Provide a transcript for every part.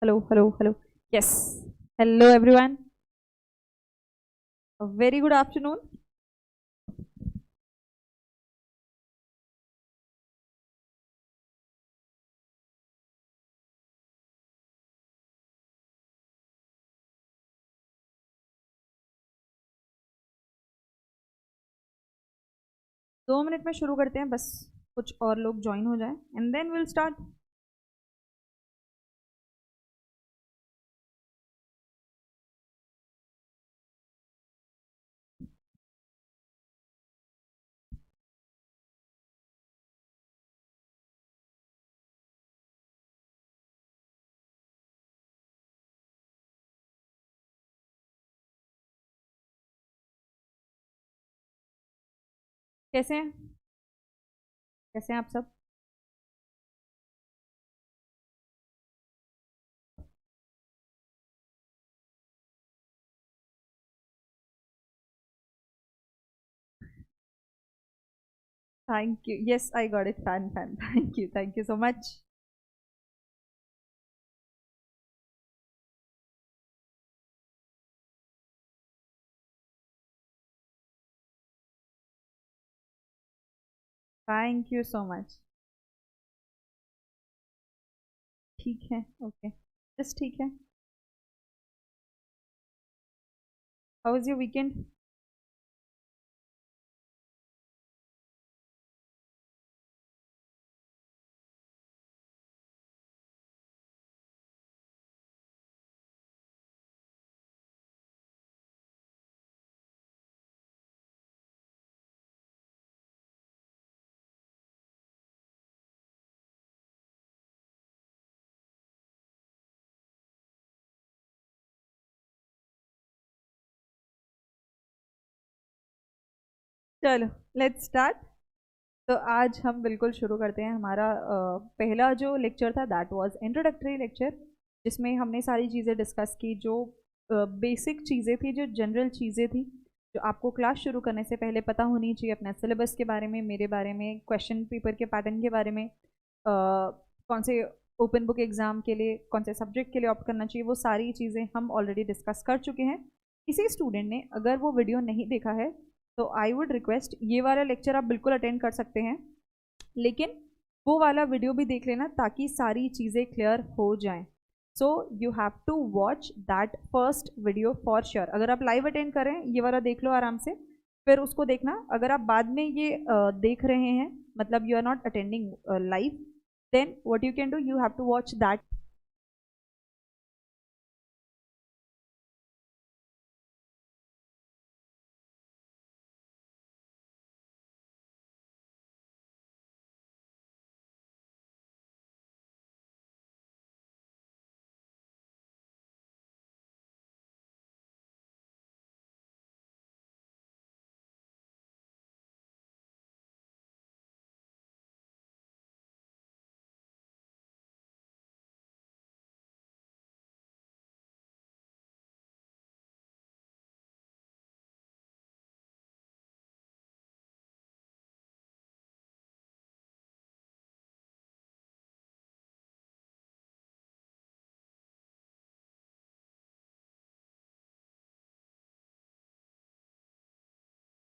Hello, hello, hello. Yes. Hello, everyone. A very good afternoon. 2 minute में शुरू करते हैं, बस कुछ और लोग ज्वाइन हो जाएं एंड देन विल स्टार्ट. कैसे हैं? कैसे हैं आप सब? Thank you. Yes, I got it. Fan fan. Thank you so much. Thank you so much. ठीक है. ओके. जस्ट ठीक है. How was your weekend? चलो, लेट्स स्टार्ट. तो आज हम बिल्कुल शुरू करते हैं. हमारा पहला जो लेक्चर था दैट वाज इंट्रोडक्टरी लेक्चर, जिसमें हमने सारी चीज़ें डिस्कस की जो बेसिक चीज़ें थी, जो जनरल चीज़ें थी, जो आपको क्लास शुरू करने से पहले पता होनी चाहिए. अपना सिलेबस के बारे में, मेरे बारे में, क्वेश्चन पेपर के पैटर्न के बारे में, कौन से ओपन बुक एग्ज़ाम के लिए कौन से सब्जेक्ट के लिए ऑप्ट करना चाहिए, वो सारी चीज़ें हम ऑलरेडी डिस्कस कर चुके हैं. किसी स्टूडेंट ने अगर वो वीडियो नहीं देखा है तो आई वुड रिक्वेस्ट, ये वाला लेक्चर आप बिल्कुल अटेंड कर सकते हैं, लेकिन वो वाला वीडियो भी देख लेना ताकि सारी चीज़ें क्लियर हो जाएं. So you have to watch that first video for sure. अगर आप लाइव अटेंड करें, ये वाला देख लो आराम से, फिर उसको देखना. अगर आप बाद में ये देख रहे हैं, मतलब you are not attending live, then what you can do, you have to watch that.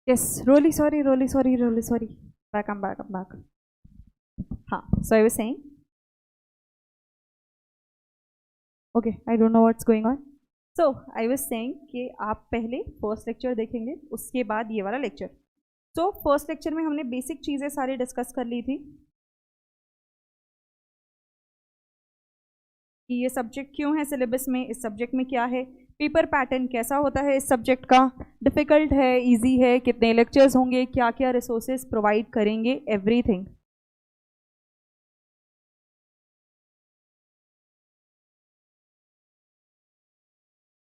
Yes, really sorry, really sorry, really sorry. Back, I'm back, I'm back. हाँ, so I was saying, okay, I don't know what's going on. So I was saying कि आप पहले first lecture देखेंगे, उसके बाद ये वाला lecture. तो फर्स्ट लेक्चर में हमने बेसिक चीज़ें सारी डिस्कस कर ली थी कि ये सब्जेक्ट क्यों है सिलेबस में, इस सब्जेक्ट में क्या है, पेपर पैटर्न कैसा होता है इस सब्जेक्ट का, डिफ़िकल्ट है, इजी है, कितने लेक्चर्स होंगे, क्या क्या रिसोर्सेज प्रोवाइड करेंगे, एवरीथिंग.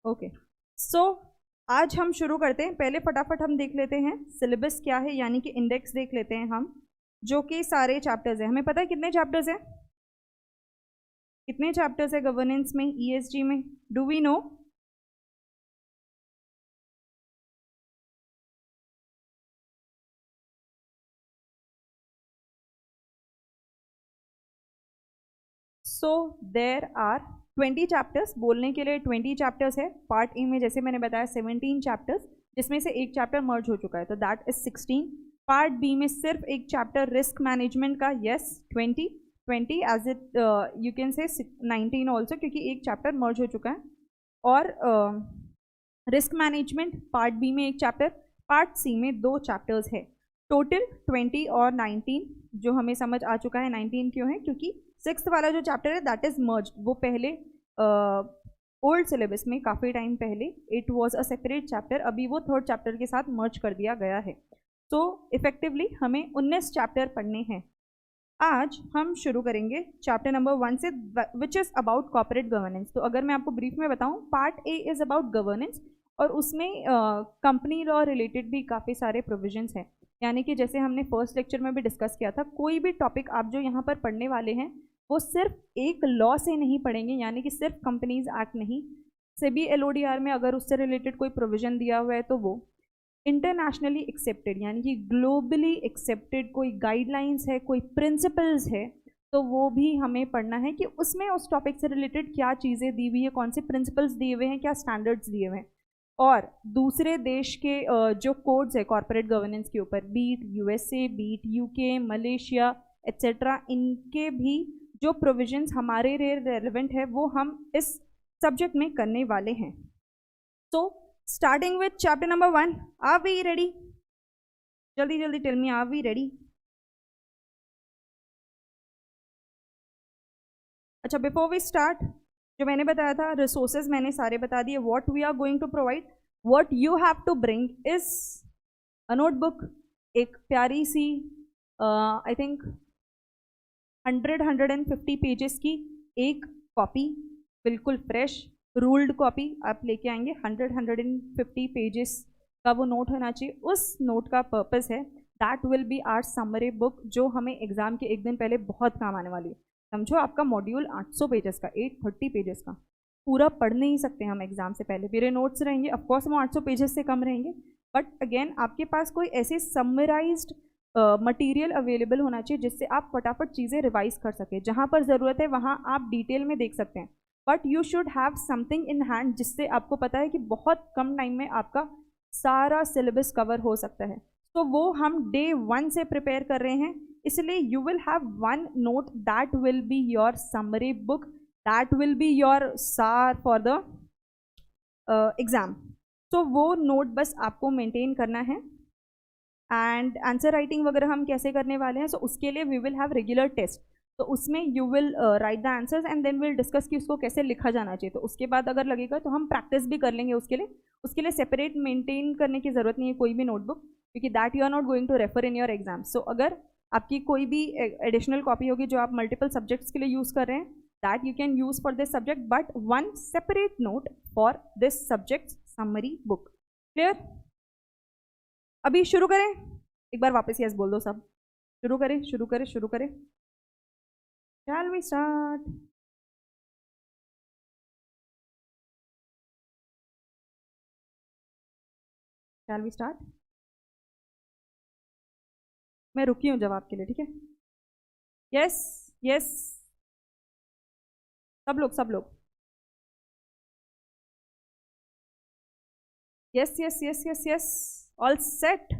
ओके. सो आज हम शुरू करते हैं. पहले फटाफट हम देख लेते हैं सिलेबस क्या है, यानी कि इंडेक्स देख लेते हैं हम, जो कि सारे चैप्टर्स हैं. हमें पता है कितने चैप्टर्स हैं, कितने चैप्टर्स है गवर्नेंस में, ईएसजी में, do we know? So there are 20 chapters, बोलने के लिए 20 चैप्टर्स है। पार्ट ए में जैसे मैंने बताया 17 चैप्टर्स, जिसमें से एक चैप्टर मर्ज हो चुका है, तो दैट इज 16। पार्ट बी में सिर्फ एक चैप्टर रिस्क मैनेजमेंट का, yes 20 as it you can say 19 also, क्योंकि एक चैप्टर मर्ज हो चुका है। और रिस्क मैनेजमेंट पार्ट बी में एक चैप्टर, पार्ट सी में 2 चैप्टर्स है। टोटल 20 और 19, जो हमें समझ आ चुका है 19 क्यों है, क्योंकि 6th वाला जो चैप्टर है दैट इज मर्ज। वो पहले ओल्ड सिलेबस में काफ़ी टाइम पहले it was a separate chapter, अभी वो 3rd चैप्टर के साथ मर्ज कर दिया गया है। तो इफेक्टिवली हमें 19 चैप्टर पढ़ने हैं। आज हम शुरू करेंगे चैप्टर नंबर 1 से, which is about corporate governance. तो अगर मैं आपको ब्रीफ में बताऊं, part A is about governance, और उसमें कंपनी लॉ रिलेटेड भी काफ़ी सारे प्रोविजंस हैं। यानी कि जैसे हमने फर्स्ट लेक्चर में भी डिस्कस किया था, कोई भी टॉपिक आप जो यहाँ पर पढ़ने वाले हैं वो सिर्फ एक लॉ से नहीं पढ़ेंगे, यानी कि सिर्फ कंपनीज एक्ट नहीं, सेबी एलओडीआर में अगर उससे रिलेटेड कोई प्रोविजन दिया हुआ है तो वो, इंटरनेशनली एक्सेप्टेड यानी कि ग्लोबली एक्सेप्टेड कोई गाइडलाइंस है, कोई प्रिंसिपल्स है, तो वो भी हमें पढ़ना है कि उसमें उस टॉपिक से रिलेटेड क्या चीज़ें दी हुई है, कौन से प्रिंसिपल्स दिए हुए हैं, क्या स्टैंडर्ड्स दिए हुए हैं। और दूसरे देश के जो कोड्स है कॉर्पोरेट गवर्नेंस के ऊपर, be it USA, be it UK, Malaysia etcetera, इनके भी जो प्रोविजंस हमारे लिए रेलेवेंट है वो हम इस सब्जेक्ट में करने वाले हैं। So starting with chapter number 1, are we ready? जल्दी जल्दी tell me, are we ready? अच्छा, बिफोर वी स्टार्ट, जो मैंने बताया था रिसोर्सेज मैंने सारे बता दिए। What we are going to provide, what you have to bring is a notebook, एक प्यारी सी आई थिंक 150 पेजेस की एक कॉपी, बिल्कुल फ्रेश रूल्ड कॉपी आप लेके आएंगे। 150 पेजेस का वो नोट होना चाहिए। उस नोट का पर्पस है that will be our summary book, जो हमें एग्जाम के एक दिन पहले बहुत काम आने वाली है। समझो आपका मॉड्यूल 800 पेजेस का, 830 पेजेस का, पूरा पढ़ नहीं सकते हम एग्जाम से पहले। मेरे नोट्स रहेंगे, ऑफकोर्स वो 800 पेजेस से कम रहेंगे, बट अगेन आपके पास कोई ऐसे समराइज्ड मटेरियल अवेलेबल होना चाहिए जिससे आप फटाफट चीज़ें रिवाइज कर सकें। जहाँ पर ज़रूरत है वहाँ आप डिटेल में देख सकते हैं, but you should have something in hand जिससे आपको पता है कि बहुत कम टाइम में आपका सारा सिलेबस कवर हो सकता है। तो वो हम डे 1 से प्रिपेयर कर रहे हैं, इसलिए you will have one note that will be your summary book, that will be your सार फॉर द एग्ज़ाम। तो वो नोट बस आपको मेंटेन करना है। एंड आंसर राइटिंग वगैरह हम कैसे करने वाले हैं, सो उसके लिए we will have regular test. तो उसमें you will write the answers and then will discuss कि उसको कैसे लिखा जाना चाहिए। तो उसके बाद अगर लगेगा तो हम प्रैक्टिस भी कर लेंगे उसके लिए सेपरेट मेंटेन करने की ज़रूरत नहीं है कोई भी नोटबुक, क्योंकि that you are not going to refer in your exam. So अगर आपकी कोई भी एडिशनल कॉपी होगी जो आप मल्टीपल सब्जेक्ट्स के लिए यूज़ कर रहे हैं, that you can use for this subject, but one separate note for this subject summary book. Clear? अभी शुरू करें, एक बार वापस यस बोल दो सब। शुरू करें शुरू करें शुरू करें। Shall we start? Shall we start? मैं रुकी हूँ जवाब के लिए, ठीक है? यस यस, सब लोग yes yes yes yes yes, all set.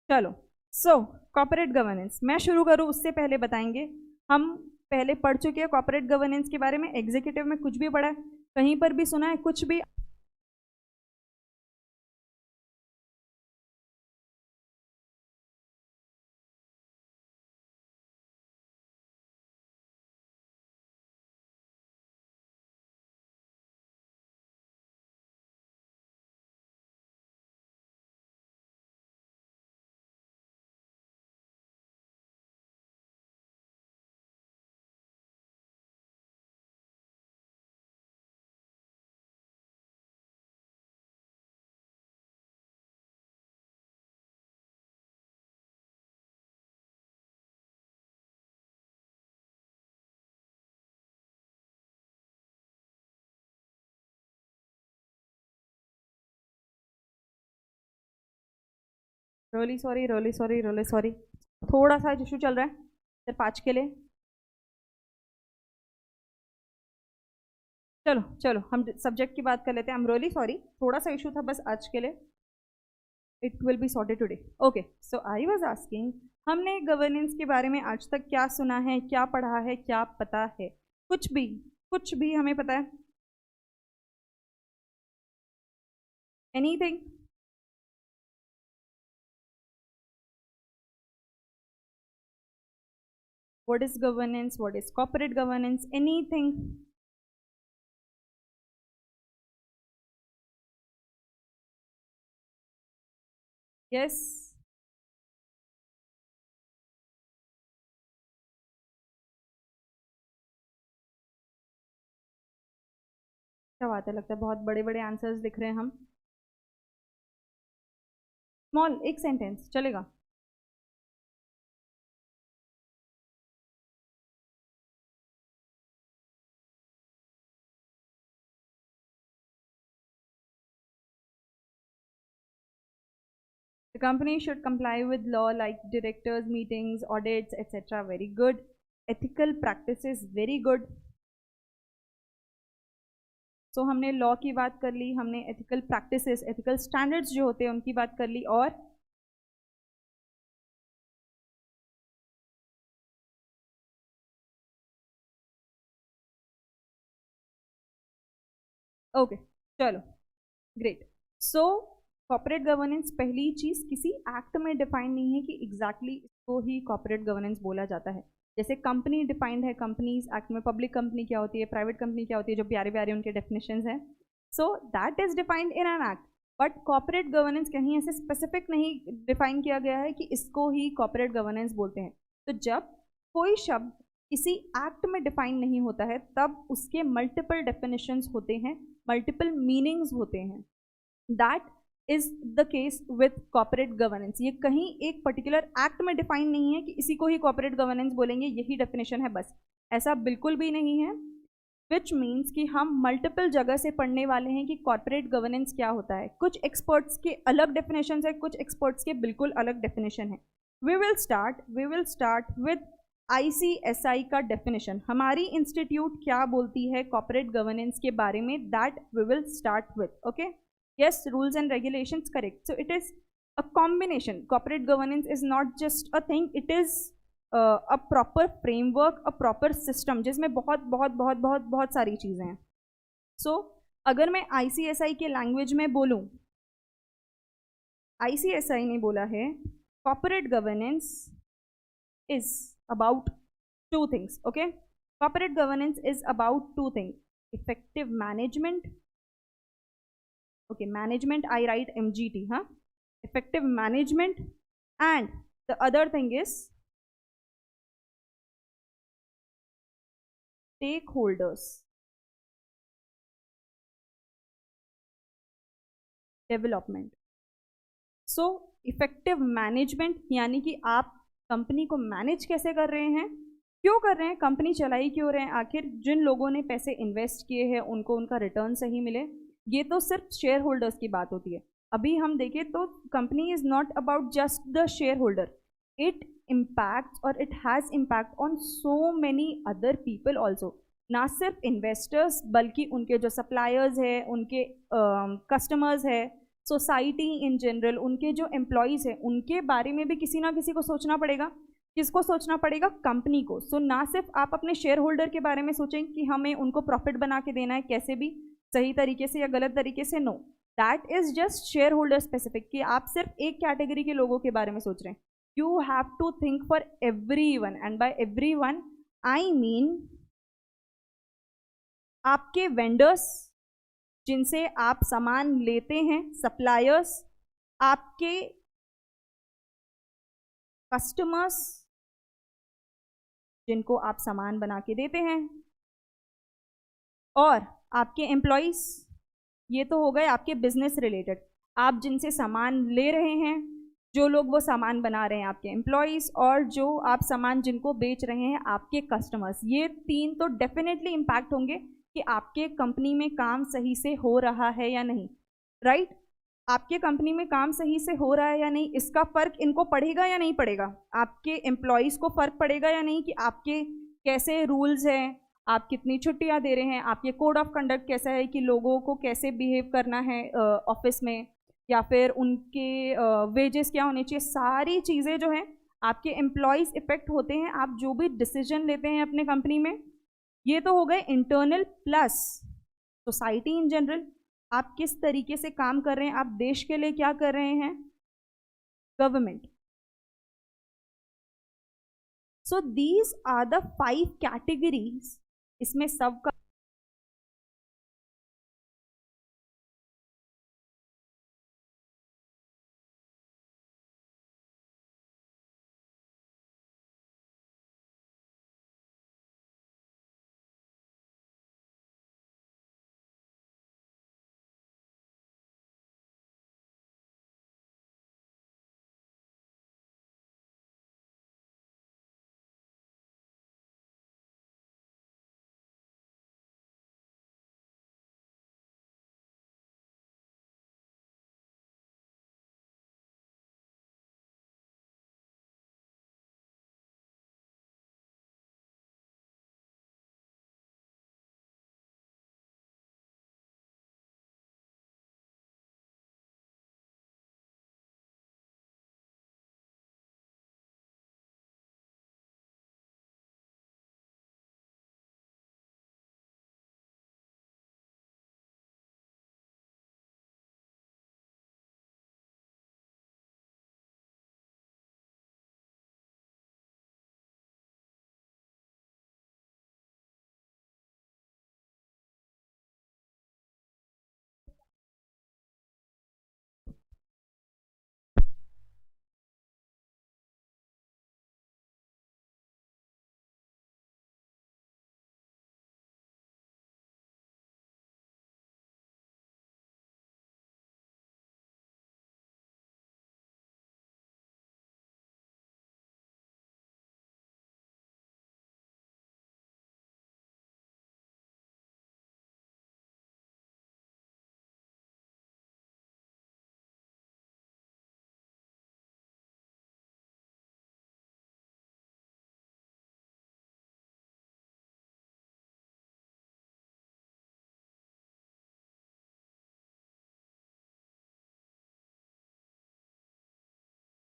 चलो, सो कॉर्पोरेट गवर्नेंस मैं शुरू करूँ उससे पहले बताएंगे, हम पहले पढ़ चुके हैं कॉर्पोरेट गवर्नेंस के बारे में। एग्जीक्यूटिव में कुछ भी पढ़ा है, कहीं पर भी सुना है कुछ भी? रोली सॉरी रोली सॉरी रोली सॉरी, थोड़ा सा इशू चल रहा है सिर्फ आज के लिए। चलो चलो हम सब्जेक्ट की बात कर लेते हैं। आई एम रियली सॉरी, थोड़ा सा इशू था बस आज के लिए। It will be sorted today. Okay, so I was asking, हमने गवर्नेंस के बारे में आज तक क्या सुना है, क्या पढ़ा है, क्या पता है? कुछ भी हमें पता है? Anything? What is governance? What is corporate governance? Anything? Yes? क्या बात है, लगता है बहुत बड़े बड़े आंसर्स लिख रहे हैं हम। स्मॉल, एक सेंटेंस चलेगा? The company should comply with law like directors meetings, audits, etc. Very good. Ethical practices, very good. So हमने लॉ की बात कर ली, हमने एथिकल प्रैक्टिसेस, एथिकल स्टैंडर्ड्स जो होते हैं उनकी बात कर ली, और ओके चलो ग्रेट। सो कॉर्पोरेट गवर्नेंस, पहली चीज, किसी एक्ट में डिफाइन नहीं है कि एग्जैक्टली इसको ही कॉर्पोरेट गवर्नेंस बोला जाता है। जैसे कंपनी डिफाइंड है, कंपनीज एक्ट में पब्लिक कंपनी क्या होती है, प्राइवेट कंपनी क्या होती है, जो प्यारे प्यारे उनके डेफिनेशंस हैं। So that is defined in an act, but corporate governance कहीं ऐसे स्पेसिफिक नहीं डिफाइन किया गया है कि इसको ही कॉर्पोरेट गवर्नेंस बोलते हैं। तो जब कोई शब्द किसी एक्ट में डिफाइन नहीं होता है तब उसके मल्टीपल डेफिनेशंस होते हैं, मल्टीपल मीनिंग्स होते हैं। That is the case with corporate governance. ये कहीं एक पर्टिकुलर एक्ट में डिफाइन नहीं है कि इसी को ही कॉर्पोरेट गवर्नेंस बोलेंगे, यही डेफिनेशन है बस, ऐसा बिल्कुल भी नहीं है। विच मीन्स कि हम मल्टीपल जगह से पढ़ने वाले हैं कि कॉर्पोरेट गवर्नेंस क्या होता है। कुछ एक्सपर्ट्स के अलग डेफिनेशन है, कुछ एक्सपर्ट्स के बिल्कुल अलग डेफिनेशन है। We will start with ICSI का डेफिनेशन। हमारी इंस्टीट्यूट क्या बोलती है कॉर्पोरेट गवर्नेंस के बारे में, that we will start with. Okay, yes, rules and regulations, correct. So it is a combination. Corporate governance is not just a thing, it is a proper framework, a proper system जिसमें बहुत बहुत बहुत बहुत बहुत सारी चीज़ें हैं। So अगर मैं ICSI के लैंग्वेज में बोलूँ, ICSI ने बोला है corporate governance is about two things. Okay, corporate governance is about two things: effective management. Okay, management, I write MGT, huh? Effective management, and the other thing is stakeholders development. So effective management यानी कि आप company को manage कैसे कर रहे हैं, क्यों कर रहे हैं, कंपनी चलाई क्यों रहे हैं, आखिर जिन लोगों ने पैसे इन्वेस्ट किए हैं उनको उनका रिटर्न सही मिले। ये तो सिर्फ शेयर होल्डर्स की बात होती है। अभी हम देखें तो company is not about just the shareholder, it impact और it has impact on so many other people also. ना सिर्फ इन्वेस्टर्स बल्कि उनके जो सप्लायर्स है, उनके कस्टमर्स है, सोसाइटी इन जनरल, उनके जो एम्प्लॉयज़ हैं उनके बारे में भी किसी ना किसी को सोचना पड़ेगा। किसको सोचना पड़ेगा? कंपनी को। सो ना सिर्फ आप अपने शेयर होल्डर के बारे में सोचें कि हमें उनको प्रॉफिट बना के देना है, कैसे भी, सही तरीके से या गलत तरीके से, no, that is just shareholder specific, कि आप सिर्फ एक कैटेगरी के लोगों के बारे में सोच रहे हैं। You have to think for everyone, and by everyone I mean आपके वेंडर्स जिनसे आप सामान लेते हैं, सप्लायर्स, आपके कस्टमर्स जिनको आप सामान बना के देते हैं, और आपके एम्प्लॉयज। ये तो हो गए आपके बिजनेस रिलेटेड, आप जिनसे सामान ले रहे हैं, जो लोग वो सामान बना रहे हैं आपके एम्प्लॉयज, और जो आप सामान जिनको बेच रहे हैं आपके कस्टमर्स। ये तीन तो डेफिनेटली इम्पैक्ट होंगे कि आपके कंपनी में काम सही से हो रहा है या नहीं, राइट? आपके कंपनी में काम सही से हो रहा है या नहीं, इसका फर्क इनको पड़ेगा या नहीं पड़ेगा? आपके एम्प्लॉयज़ को फर्क पड़ेगा या नहीं कि आपके कैसे रूल्स हैं, आप कितनी छुट्टियां दे रहे हैं, आपके कोड ऑफ कंडक्ट कैसा है कि लोगों को कैसे बिहेव करना है ऑफिस में, या फिर उनके वेजेस क्या होने चाहिए, सारी चीज़ें जो हैं आपके एम्प्लॉयज़ इफेक्ट होते हैं आप जो भी डिसीजन लेते हैं अपने कंपनी में। ये तो हो गए internal, plus society in general, आप किस तरीके से काम कर रहे हैं, आप देश के लिए क्या कर रहे हैं, government. So these are the 5 categories, इसमें सबका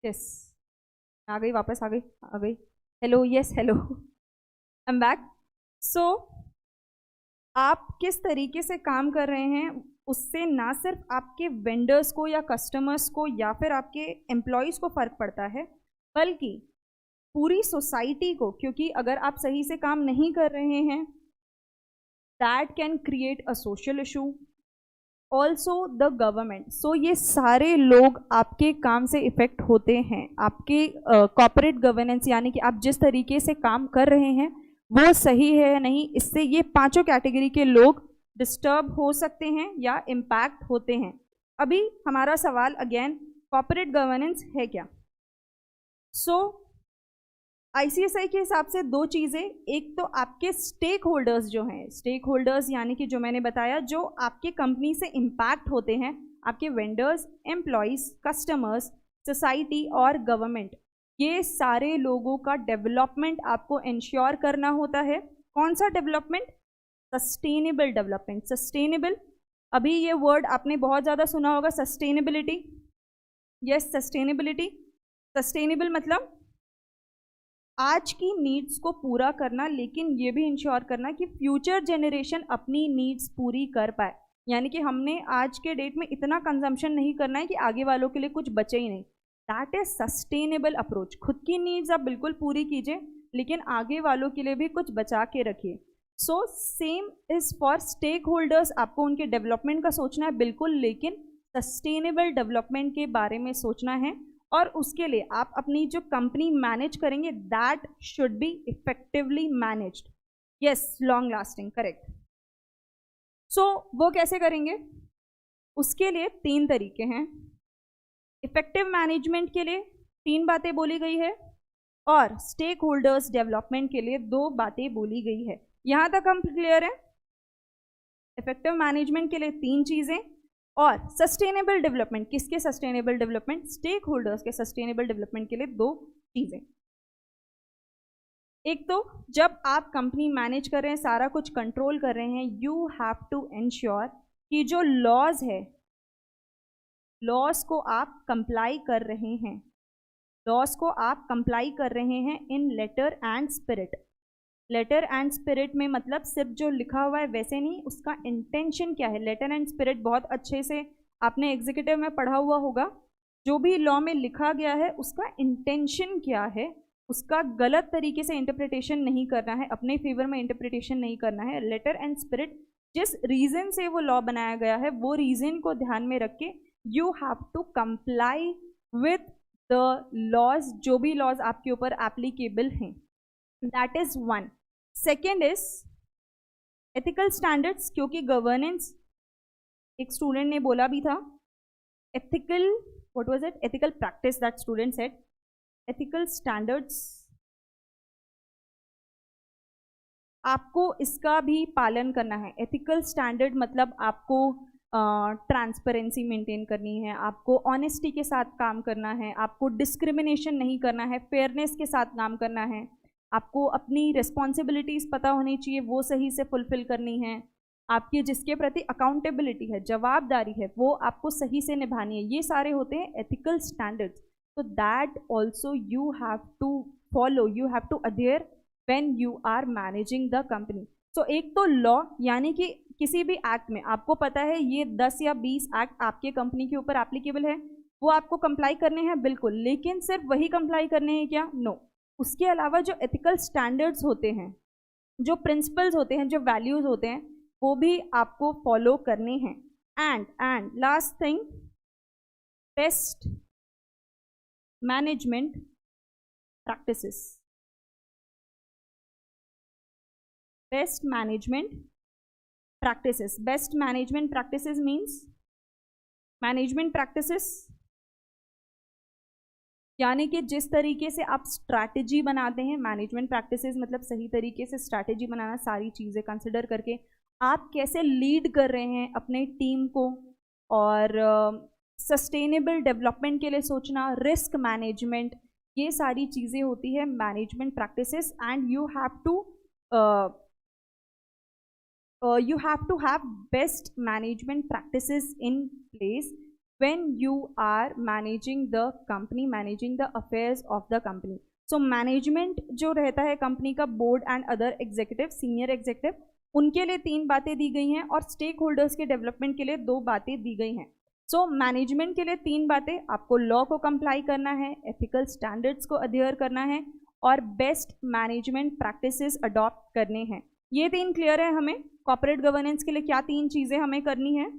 यस आ गई, वापस आ गई। Hello, yes hello, I am back. So आप किस तरीके से काम कर रहे हैं उससे ना सिर्फ आपके वेंडर्स को या कस्टमर्स को या फिर आपके एम्प्लॉयज़ को फ़र्क पड़ता है, बल्कि पूरी सोसाइटी को, क्योंकि अगर आप सही से काम नहीं कर रहे हैं that can create a social issue, also the government. So ये सारे लोग आपके काम से इफेक्ट होते हैं। आपके कॉर्पोरेट गवर्नेंस यानी कि आप जिस तरीके से काम कर रहे हैं वो सही है या नहीं, इससे ये पांचों कैटेगरी के लोग डिस्टर्ब हो सकते हैं या इम्पैक्ट होते हैं। अभी हमारा सवाल अगेन, कॉर्पोरेट गवर्नेंस है क्या? सो आईसीएसआई के हिसाब से दो चीज़ें, एक तो आपके स्टेक होल्डर्स जो हैं, स्टेक होल्डर्स यानी कि जो मैंने बताया जो आपके कंपनी से इम्पैक्ट होते हैं, आपके वेंडर्स, एम्प्लॉयज़, कस्टमर्स, सोसाइटी और गवर्नमेंट, ये सारे लोगों का डेवलपमेंट आपको इंश्योर करना होता है। कौन सा डेवलपमेंट? Sustainable development. सस्टेनेबल, अभी ये वर्ड आपने बहुत ज़्यादा सुना होगा, सस्टेनेबिलिटी। Yes, sustainability. सस्टेनेबल मतलब आज की नीड्स को पूरा करना, लेकिन ये भी इंश्योर करना कि फ्यूचर जनरेशन अपनी नीड्स पूरी कर पाए। यानी कि हमने आज के डेट में इतना कंजम्पशन नहीं करना है कि आगे वालों के लिए कुछ बचे ही नहीं। That is sustainable approach. खुद की नीड्स आप बिल्कुल पूरी कीजिए, लेकिन आगे वालों के लिए भी कुछ बचा के रखिए। So same is for stakeholders. आपको उनके डेवलपमेंट का सोचना है बिल्कुल, लेकिन सस्टेनेबल डेवलपमेंट के बारे में सोचना है। और उसके लिए आप अपनी जो कंपनी मैनेज करेंगे that should be effectively managed. Yes, long lasting, correct. So वो कैसे करेंगे? उसके लिए 3 तरीके हैं। इफेक्टिव मैनेजमेंट के लिए 3 बातें बोली गई है और स्टेक होल्डर्स डेवलपमेंट के लिए 2 बातें बोली गई है। यहां तक हम क्लियर हैं? इफेक्टिव मैनेजमेंट के लिए 3 चीजें और सस्टेनेबल डेवलपमेंट, किसके सस्टेनेबल डेवलपमेंट? स्टेक होल्डर्स के सस्टेनेबल डेवलपमेंट के लिए 2 चीजें। एक तो जब आप कंपनी मैनेज कर रहे हैं, सारा कुछ कंट्रोल कर रहे हैं, यू हैव टू इंश्योर कि जो लॉज है, लॉज को आप कंप्लाई कर रहे हैं, लॉज को आप कंप्लाई कर रहे हैं in letter and spirit. Letter and spirit में मतलब सिर्फ जो लिखा हुआ है वैसे नहीं, उसका इंटेंशन क्या है। लेटर एंड स्पिरिट बहुत अच्छे से आपने एग्जीक्यूटिव में पढ़ा हुआ होगा। जो भी लॉ में लिखा गया है उसका इंटेंशन क्या है, उसका गलत तरीके से इंटरप्रिटेशन नहीं करना है, अपने फेवर में इंटरप्रिटेशन नहीं करना है। लेटर एंड स्पिरिट, जिस रीजन से वो लॉ बनाया गया है वो रीजन को ध्यान में रख के you have to comply with the laws, जो भी लॉज आपके ऊपर एप्लीकेबल हैं। That is one. Second is ethical standards, क्योंकि गवर्नेंस, एक स्टूडेंट ने बोला भी था ethical, what was it, ethical practice, that student said ethical standards, आपको इसका भी पालन करना है। एथिकल स्टैंडर्ड मतलब आपको ट्रांसपेरेंसी मेंटेन करनी है, आपको ऑनेस्टी के साथ काम करना है, आपको डिस्क्रिमिनेशन नहीं करना है, फेयरनेस के साथ काम करना है, आपको अपनी रिस्पॉन्सिबिलिटीज़ पता होनी चाहिए, वो सही से फुलफिल करनी है, आपकी जिसके प्रति अकाउंटेबिलिटी है, जवाबदारी है, वो आपको सही से निभानी है। ये सारे होते हैं एथिकल स्टैंडर्ड्स। तो that also you have to follow, you have to adhere when you are managing the company. So एक तो लॉ, यानी कि किसी भी एक्ट में आपको पता है ये 10 या 20 एक्ट आपके कंपनी के ऊपर एप्लीकेबल है, वो आपको कंप्लाई करने हैं बिल्कुल, लेकिन सिर्फ वही कंप्लाई करने हैं क्या? नो। उसके अलावा जो एथिकल स्टैंडर्ड्स होते हैं, जो प्रिंसिपल्स होते हैं, जो वैल्यूज होते हैं, वो भी आपको फॉलो करने हैं। And last thing, best management practices. Best management practices, best management practices means management practices यानी कि जिस तरीके से आप स्ट्रैटेजी बनाते हैं, मैनेजमेंट प्रैक्टिसेस मतलब सही तरीके से स्ट्रैटेजी बनाना, सारी चीज़ें कंसिडर करके आप कैसे लीड कर रहे हैं अपने टीम को, और सस्टेनेबल डेवलपमेंट के लिए सोचना, रिस्क मैनेजमेंट, ये सारी चीज़ें होती है management practices. And you have to have best management practices in place when you are managing the company, managing the affairs of the company. So management जो रहता है कंपनी का, board and other executive, senior executive, उनके लिए 3 बातें दी गई हैं और स्टेक होल्डर्स के डेवलपमेंट के लिए 2 बातें दी गई हैं। सो मैनेजमेंट के लिए 3 बातें, आपको लॉ को कंप्लाई करना है, एथिकल स्टैंडर्ड्स को अध्ययन करना है और बेस्ट मैनेजमेंट प्रैक्टिसेस अडॉप्ट करने हैं। ये 3 क्लियर है हमें। कॉर्पोरेट गवर्नेंस के लिए क्या 3 चीज़ें हमें करनी है?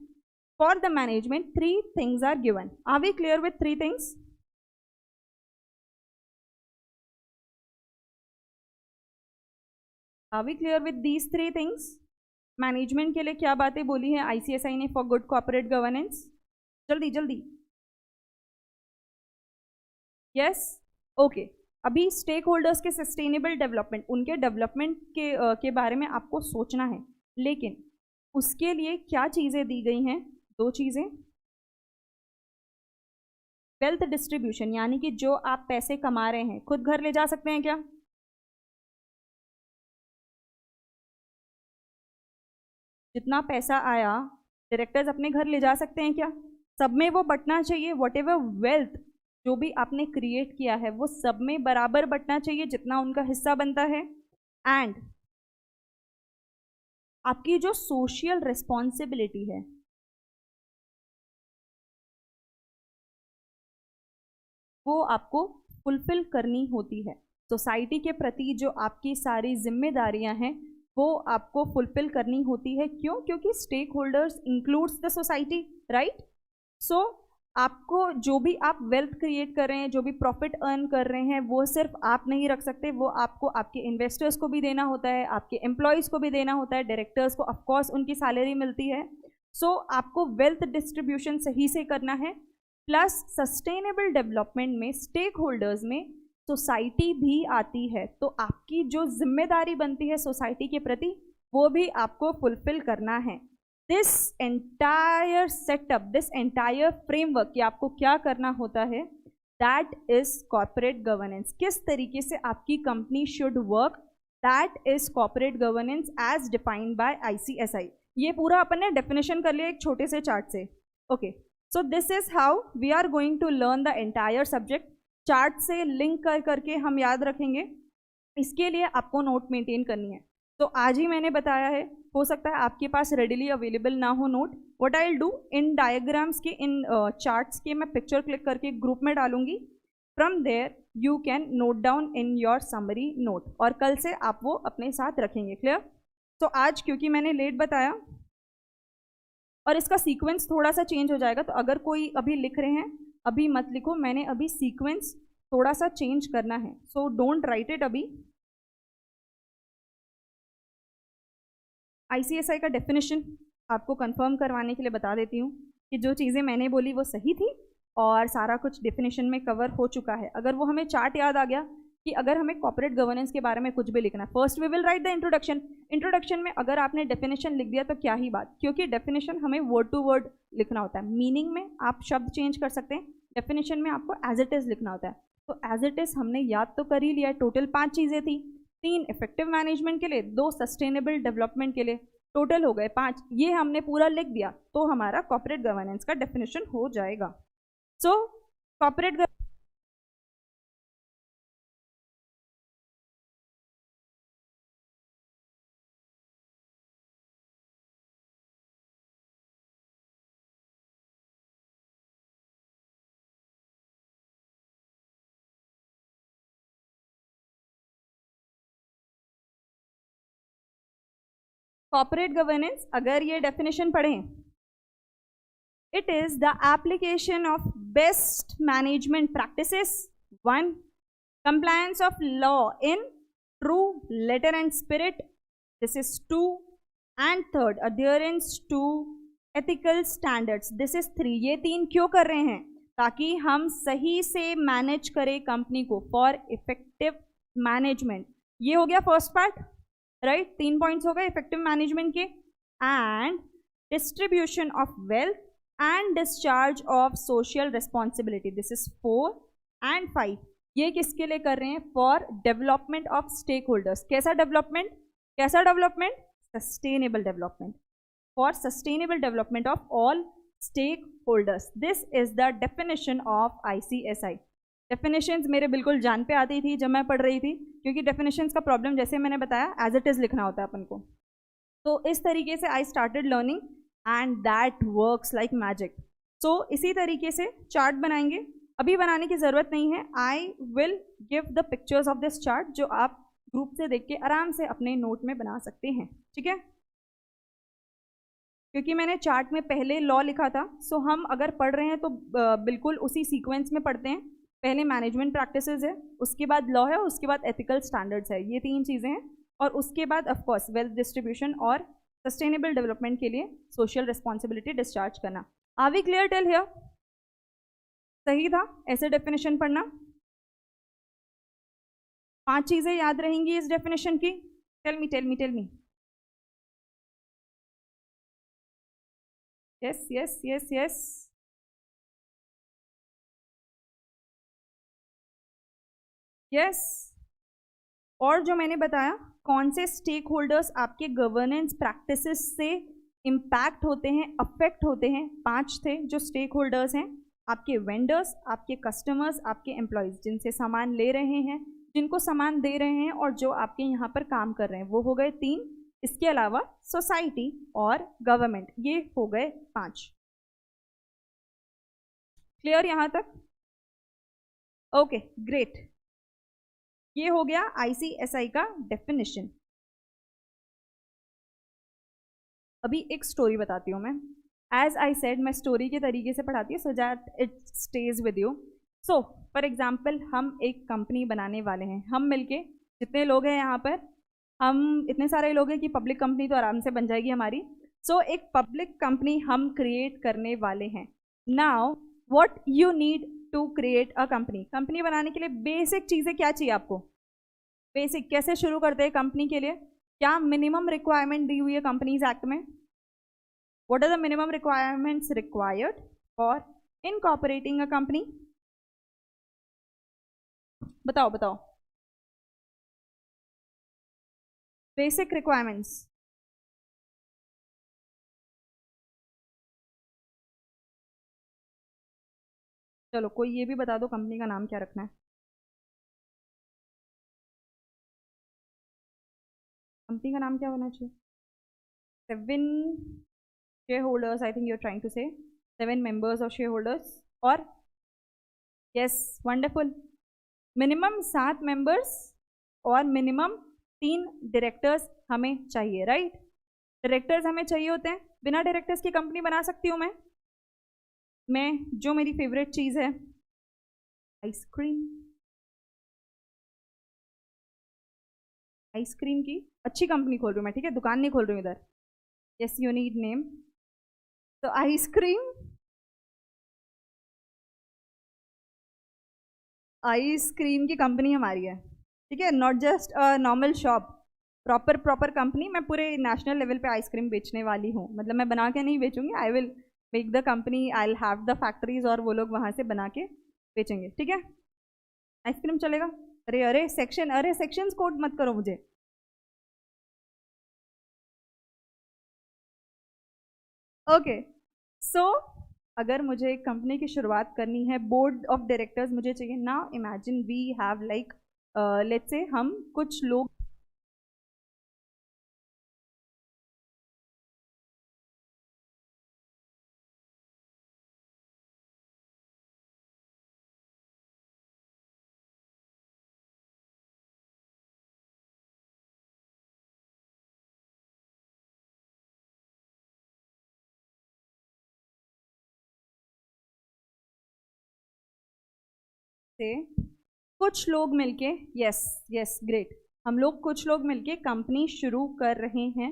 For the management, 3 things are given. Are we clear with 3 things? Are we clear with these 3 things? Management के लिए क्या बातें बोली है ICSI ने फॉर गुड कॉर्पोरेट गवर्नेंस? जल्दी जल्दी। Yes, okay. अभी स्टेक होल्डर्स के सस्टेनेबल डेवलपमेंट, उनके डेवलपमेंट के बारे में आपको सोचना है, लेकिन उसके लिए क्या चीज़ें दी गई हैं? 2 चीज़ें। वेल्थ डिस्ट्रीब्यूशन, यानी कि जो आप पैसे कमा रहे हैं खुद घर ले जा सकते हैं क्या? जितना पैसा आया डायरेक्टर्स अपने घर ले जा सकते हैं क्या? सब में वो बंटना चाहिए। वॉट एवर वेल्थ जो भी आपने क्रिएट किया है वो सब में बराबर बंटना चाहिए जितना उनका हिस्सा बनता है। एंड आपकी जो सोशल रिस्पॉन्सिबिलिटी है वो आपको फुलफिल करनी होती है। सोसाइटी के प्रति जो आपकी सारी जिम्मेदारियां हैं वो आपको फुलफिल करनी होती है। क्यों? क्योंकि stakeholders includes the society, right? So आपको जो भी आप वेल्थ क्रिएट कर रहे हैं, जो भी प्रॉफिट अर्न कर रहे हैं, वो सिर्फ आप नहीं रख सकते, वो आपको आपके इन्वेस्टर्स को भी देना होता है, आपके एम्प्लॉयज़ को भी देना होता है, डायरेक्टर्स को ऑफकोर्स उनकी सैलरी मिलती है। सो आपको वेल्थ डिस्ट्रीब्यूशन सही से करना है। प्लस सस्टेनेबल डेवलपमेंट में स्टेक होल्डर्स में सोसाइटी भी आती है, तो आपकी जो जिम्मेदारी बनती है सोसाइटी के प्रति वो भी आपको फुलफिल करना है। This entire setup, this entire framework कि आपको क्या करना होता है, दैट इज कॉर्पोरेट गवर्नेंस। किस तरीके से आपकी company should work, that is corporate governance as defined by ICSI। ये पूरा अपन ने डेफिनेशन कर लिया एक छोटे से चार्ट से। Okay, so this is how we are going to learn the entire subject. Chart से लिंक कर करके हम याद रखेंगे, इसके लिए आपको नोट मेंटेन करनी है। तो आज ही मैंने बताया है, हो सकता है आपके पास रेडिली अवेलेबल ना हो note. What I will do, in diagrams के, इन चार्ट्स के मैं पिक्चर क्लिक करके ग्रुप में डालूंगी। From there you can note down in your summary note, और कल से आप वो अपने साथ रखेंगे। क्लियर? तो आज क्योंकि मैंने लेट बताया और इसका सीक्वेंस थोड़ा सा चेंज हो जाएगा, तो अगर कोई अभी लिख रहे हैं अभी मत लिखो, मैंने अभी सीक्वेंस थोड़ा सा चेंज करना है, सो डोंट राइट इट अभी। ICSI का डेफिनेशन आपको कंफर्म करवाने के लिए बता देती हूँ कि जो चीज़ें मैंने बोली वो सही थी और सारा कुछ डेफिनेशन में कवर हो चुका है। अगर वो हमें चार्ट याद आ गया कि अगर हमें कॉर्पोरेट गवर्नेंस के बारे में कुछ भी लिखना है, first we will write the introduction. Introduction में अगर आपने डेफिनेशन लिख दिया तो क्या ही बात, क्योंकि डेफिनेशन हमें वर्ड टू वर्ड लिखना होता है। मीनिंग में आप शब्द चेंज कर सकते हैं, डेफिनेशन में आपको एज इट इज़ लिखना होता है। तो एज इट इज़ हमने याद तो कर ही लिया। टोटल 5 चीज़ें थी, 3 इफेक्टिव मैनेजमेंट के लिए, 2 सस्टेनेबल डेवलपमेंट के लिए, टोटल हो गए 5। ये हमने पूरा लिख दिया तो हमारा कॉर्पोरेट गवर्नेंस का डेफिनेशन हो जाएगा। सो कॉर्पोरेट कॉर्पोरेट गवर्नेंस, अगर ये डेफिनेशन पढ़ें, it is the application of best management practices, 1, compliance of law in true letter and spirit, this is 2, and 3rd, adherence to ethical standards, this is 3। ये 3 क्यों कर रहे हैं? ताकि हम सही से मैनेज करें कंपनी को, फॉर इफेक्टिव मैनेजमेंट। ये हो गया फर्स्ट पार्ट, राइट? 3 पॉइंट्स हो गए इफेक्टिव मैनेजमेंट के। And distribution of wealth and discharge of social responsibility, this is 4 and 5। ये किसके लिए कर रहे हैं? For development of stakeholders. कैसा डेवलपमेंट? कैसा development? Sustainable development, for sustainable development of all stakeholders. This is the definition of ICSI। Definitions मेरे बिल्कुल जान पे आती थी जब मैं पढ़ रही थी, क्योंकि डेफिनेशंस का प्रॉब्लम जैसे मैंने बताया एज इट इज़ लिखना होता है अपन को। तो इस तरीके से I started learning and that works like magic. So इसी तरीके से चार्ट बनाएंगे, अभी बनाने की ज़रूरत नहीं है। I will give the pictures of this chart जो आप ग्रुप से देख के आराम से अपने नोट में बना सकते हैं, ठीक है? क्योंकि मैंने चार्ट में पहले लॉ लिखा था, सो हम अगर पढ़ रहे हैं तो बिल्कुल उसी सीक्वेंस में पढ़ते हैं। पहले मैनेजमेंट प्रैक्टिसेस है, उसके बाद लॉ है, उसके बाद एथिकल स्टैंडर्ड्स है, ये 3 चीज़ें हैं। और उसके बाद ऑफकोर्स वेल्थ डिस्ट्रीब्यूशन और सस्टेनेबल डेवलपमेंट के लिए सोशल रिस्पॉन्सिबिलिटी डिस्चार्ज करना। Are we clear till here? सही था ऐसे डेफिनेशन पढ़ना। 5 चीज़ें याद रहेंगी इस डेफिनेशन की। Tell me tell me tell me. Yes yes yes yes, yes. और जो मैंने बताया कौन से स्टेक होल्डर्स आपके गवर्नेंस प्रैक्टिसेस से इम्पैक्ट होते हैं, अफेक्ट होते हैं, 5 थे जो स्टेक होल्डर्स हैं। आपके वेंडर्स, आपके कस्टमर्स, आपके एम्प्लॉयज़ जिनसे सामान ले रहे हैं, जिनको सामान दे रहे हैं, और जो आपके यहाँ पर काम कर रहे हैं, वो हो गए 3। इसके अलावा सोसाइटी और गवर्नमेंट, ये हो गए 5। क्लियर यहाँ तक? Okay great. ये हो गया ICSI का डेफिनेशन। अभी एक स्टोरी बताती हूँ मैं। एज आई सेड, मैं स्टोरी के तरीके से पढ़ाती हूँ so that it stage with you. So for example, हम एक कंपनी बनाने वाले हैं, हम मिलके जितने लोग हैं यहाँ पर, हम इतने सारे लोग हैं कि पब्लिक कंपनी तो आराम से बन जाएगी हमारी। सो एक पब्लिक कंपनी हम क्रिएट करने वाले हैं। Now what you need to create a company. Company बनाने के लिए बेसिक चीज़ें क्या चाहिए आपको? बेसिक कैसे शुरू करते हैं कंपनी के लिए? क्या मिनिमम रिक्वायरमेंट दी हुई है कंपनीज एक्ट में? What are the minimum requirements required for incorporating a company? बताओ बताओ। Basic requirements. चलो कोई ये भी बता दो कंपनी का नाम क्या रखना है। कंपनी का नाम क्या होना चाहिए? 7 share holders, I think you are trying to say 7 members of share holders. और यस, वंडरफुल। मिनिमम 7 मेंबर्स और मिनिमम 3 डायरेक्टर्स हमें चाहिए, राइट? डायरेक्टर्स हमें चाहिए होते हैं। बिना डायरेक्टर्स की कंपनी बना सकती हूँ मैं जो मेरी फेवरेट चीज़ है, आइसक्रीम। आइसक्रीम की अच्छी कंपनी खोल रही हूँ मैं, ठीक है? दुकान नहीं खोल रही हूँ इधर। Yes, you need name. तो आइसक्रीम, आइसक्रीम की कंपनी हमारी है, ठीक है? Not just a normal shop, proper company. मैं पूरे नेशनल लेवल पे आइसक्रीम बेचने वाली हूँ। मतलब मैं बना के नहीं बेचूंगी, I will make the company, I will have the factories और वो लोग वहाँ से बना के बेचेंगे, ठीक है? आइसक्रीम चलेगा। अरे अरे सेक्शन, अरे सेक्शंस कोड मत करो मुझे। ओके, सो अगर मुझे एक कंपनी की शुरुआत करनी है, बोर्ड ऑफ डायरेक्टर्स मुझे चाहिए ना। Imagine we have like, let's say हम कुछ लोग, से कुछ लोग मिलके, यस यस ग्रेट, हम लोग कुछ लोग मिलके कंपनी शुरू कर रहे हैं।